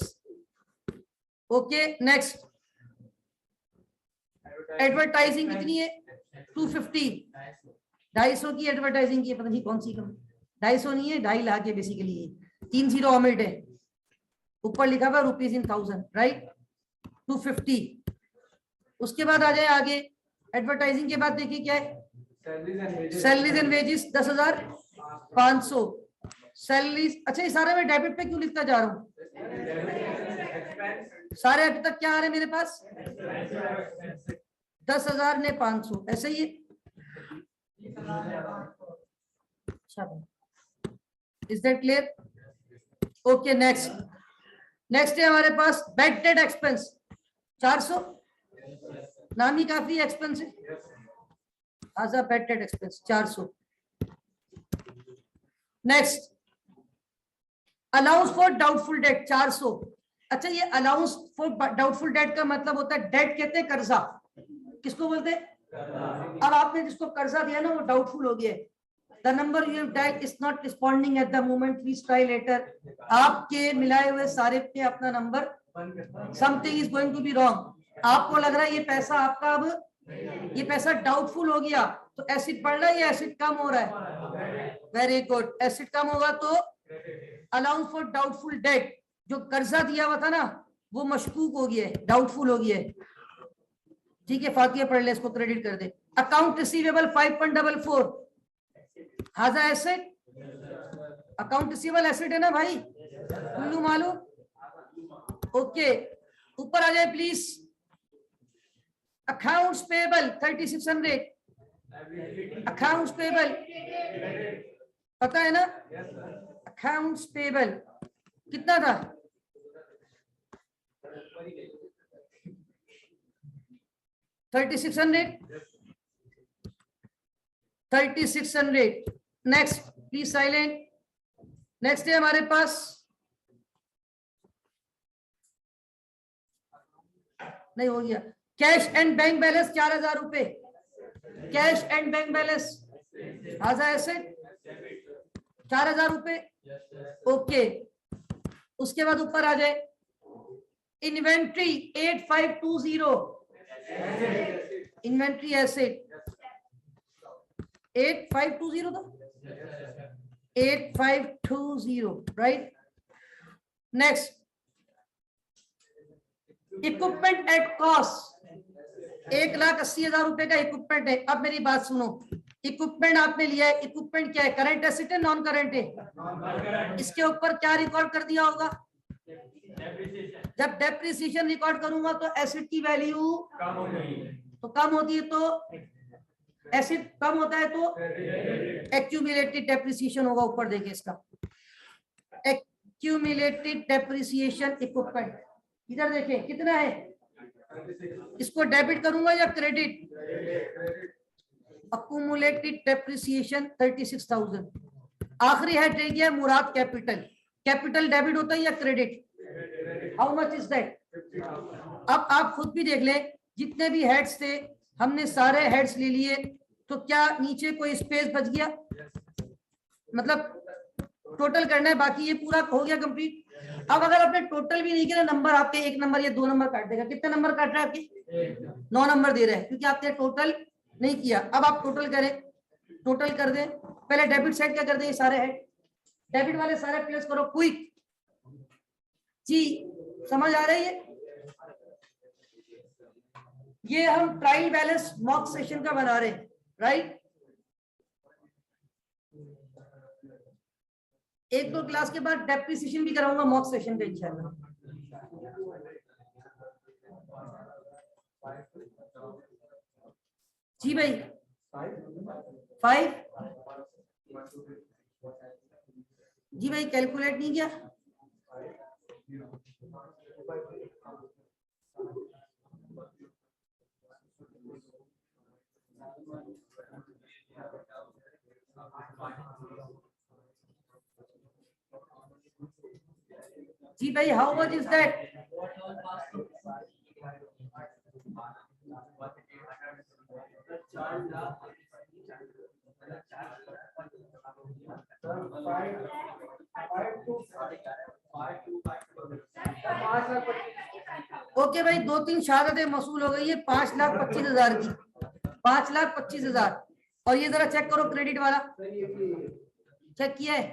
Okay, next, advertising कितनी है 250, 250 की एडवर्टाइजिंग की, पता नहीं कौन सी कम, 250 नहीं है, 2.5 लाख है बेसिकली, 3 जीरो ऑमिट है, ऊपर लिखा हुआ रुपीज इन 1000, राइट, 250। उसके बाद आ जाए आगे, एडवर्टाइजिंग के बाद देखिए क्या है, सैलरीज एंड वेजेस 10,500, सैलरीज। अच्छा, ये सारे मैं डेबिट पे क्यों लिखता जा रहा हूँ, सारे अभी तक क्या आ रहे हैं मेरे पास, 10,000 ने 500, ऐसे ही है। Is that clear. Okay, next, next है हमारे पास बैड डेट एक्सपेंस 400, नाम ही काफी एक्सपेंस है, आजा bad debt expense 400। Next, allowance for doubtful debt 400। अच्छा, ये अलाउंस फॉर डाउटफुल डेट का मतलब होता है, डेट कहते हैं कर्जा, किसको बोलते हैं, अब आपने जिसको कर्जा दिया ना वो डाउटफुल हो गया, the number you have dialed is not responding at the moment, please try later, आपके मिलाए हुए सारे पे अपना number, something is going to be wrong, आपको लग रहा है ये पैसा आपका, अब ये पैसा डाउटफुल हो गया, तो एसिड बढ़ रहा है या एसिड कम हो रहा है, वेरी गुड, एसिड कम होगा तो अलाउंस फॉर डाउटफुल डेट, जो कर्जा दिया हुआ था ना वो मशकूक हो गया है, डाउटफुल हो गया है, ठीक है, फातिहा पढ़ ले, इसको क्रेडिट कर दे। अकाउंट रिसीवेबल 5.44, हाजा एसेट, अकाउंट रिसीवेबल एसेट है ना भाई, कुल्लू मालूम। ओके, ऊपर आ जाए please, accounts payable 3600, accounts payable पता है ना, अकाउंट्स पेबल कितना था, 3600। Next please silent. नेक्स्ट है हमारे पास, नहीं हो गया, कैश एंड बैंक बैलेंस 4,000 रुपए, कैश एंड बैंक बैलेंस हाजा एसेट 4,000 रुपए। ओके, उसके बाद ऊपर आ जाए, इन्वेंट्री 8520, इन्वेंट्री एसेट 8520 था, 8520, right. Next, equipment at cost 1,80,000 रुपए का इक्विपमेंट है। अब मेरी बात सुनो, इक्विपमेंट आपने लिया है, इक्विपमेंट क्या है, करंट एसेट है नॉन करंट है, इसके ऊपर क्या रिकॉर्ड कर दिया होगा, जब डेप्रिसिएशन रिकॉर्ड करूंगा तो एसेट की वैल्यू कम हो जाएगी, तो कम होती है तो एसेट कम होता है तो एक्यूमुलेटेड डेप्रिसिएशन होगा, ऊपर देखिए इसका एक्यूमुलेटेड डेप्रिसिएशन इक्विपमेंट, इधर देखें कितना है, इसको डेबिट करूंगा या क्रेडिट, एक्यूमुलेटेड डेप्रिसिएशन 36,000। आखिरी हेड रह गया मुराद कैपिटल, कैपिटल डेबिट होता है या credit, how much is that. अब आप खुद भी देख लें, जितने भी हेड्स थे हमने सारे हेड्स ले लिए, तो क्या नीचे कोई स्पेस बच गया? मतलब टोटल करना है, बाकी ये पूरा हो गया कंप्लीट। अब अगर आपने टोटल भी नहीं किया, नंबर आपके 1 नंबर या 2 नंबर काट देगा। कितने नंबर काट रहा है आपके? 9 नंबर दे रहे हैं, क्योंकि आपने टोटल नहीं किया। अब आप टोटल करें, टोटल कर दें। पहले डेबिट साइड क्या कर दें, ये सारे है डेबिट वाले सारे प्लेस करो क्विक जी। समझ आ रही है? ये हम ट्रायल बैलेंस मॉक सेशन का बना रहे हैं, राइट। 1-2 क्लास के बाद डेप्रिसिएशन भी कराऊंगा मॉक सेशन पे इंशाल्लाह। जी भाई 5 जी भाई कैलकुलेट नहीं किया? जी भाई how much is that? Okay भाई 2-3 शहादतें मसूल हो गई है 5,25,000 की, 5,25,000। और ये जरा चेक करो क्रेडिट वाला, चेक किया है?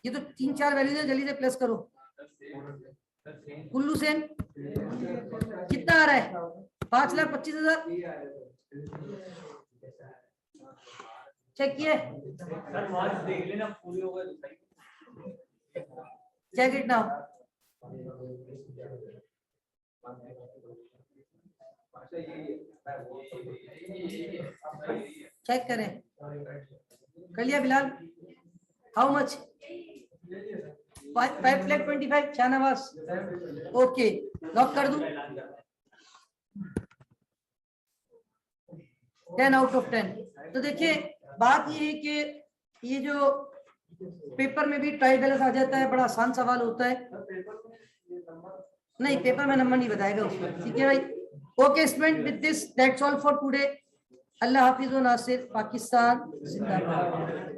ये तो 3-4 वैल्यूज है, जल्दी से प्लस करो। कुल्लू सेन कितना आ रहा है? 5,25,000। चेक किए? Check it now. चेक करें, कर लिया Bilal? How much? 5,25,000 Shahnawaz. Okay lock कर दूं? 10 आउट ऑफ 10। तो देखिए बात ये है कि ये जो पेपर में भी ट्रायल बैलेंस आ जाता है, बड़ा आसान सवाल होता है। नहीं पेपर में नंबर नहीं बताएगा उसमें, ठीक है भाई। Okay student, with this that's all for today. Allah हाफिज व नासिर, पाकिस्तान जिंदाबाद।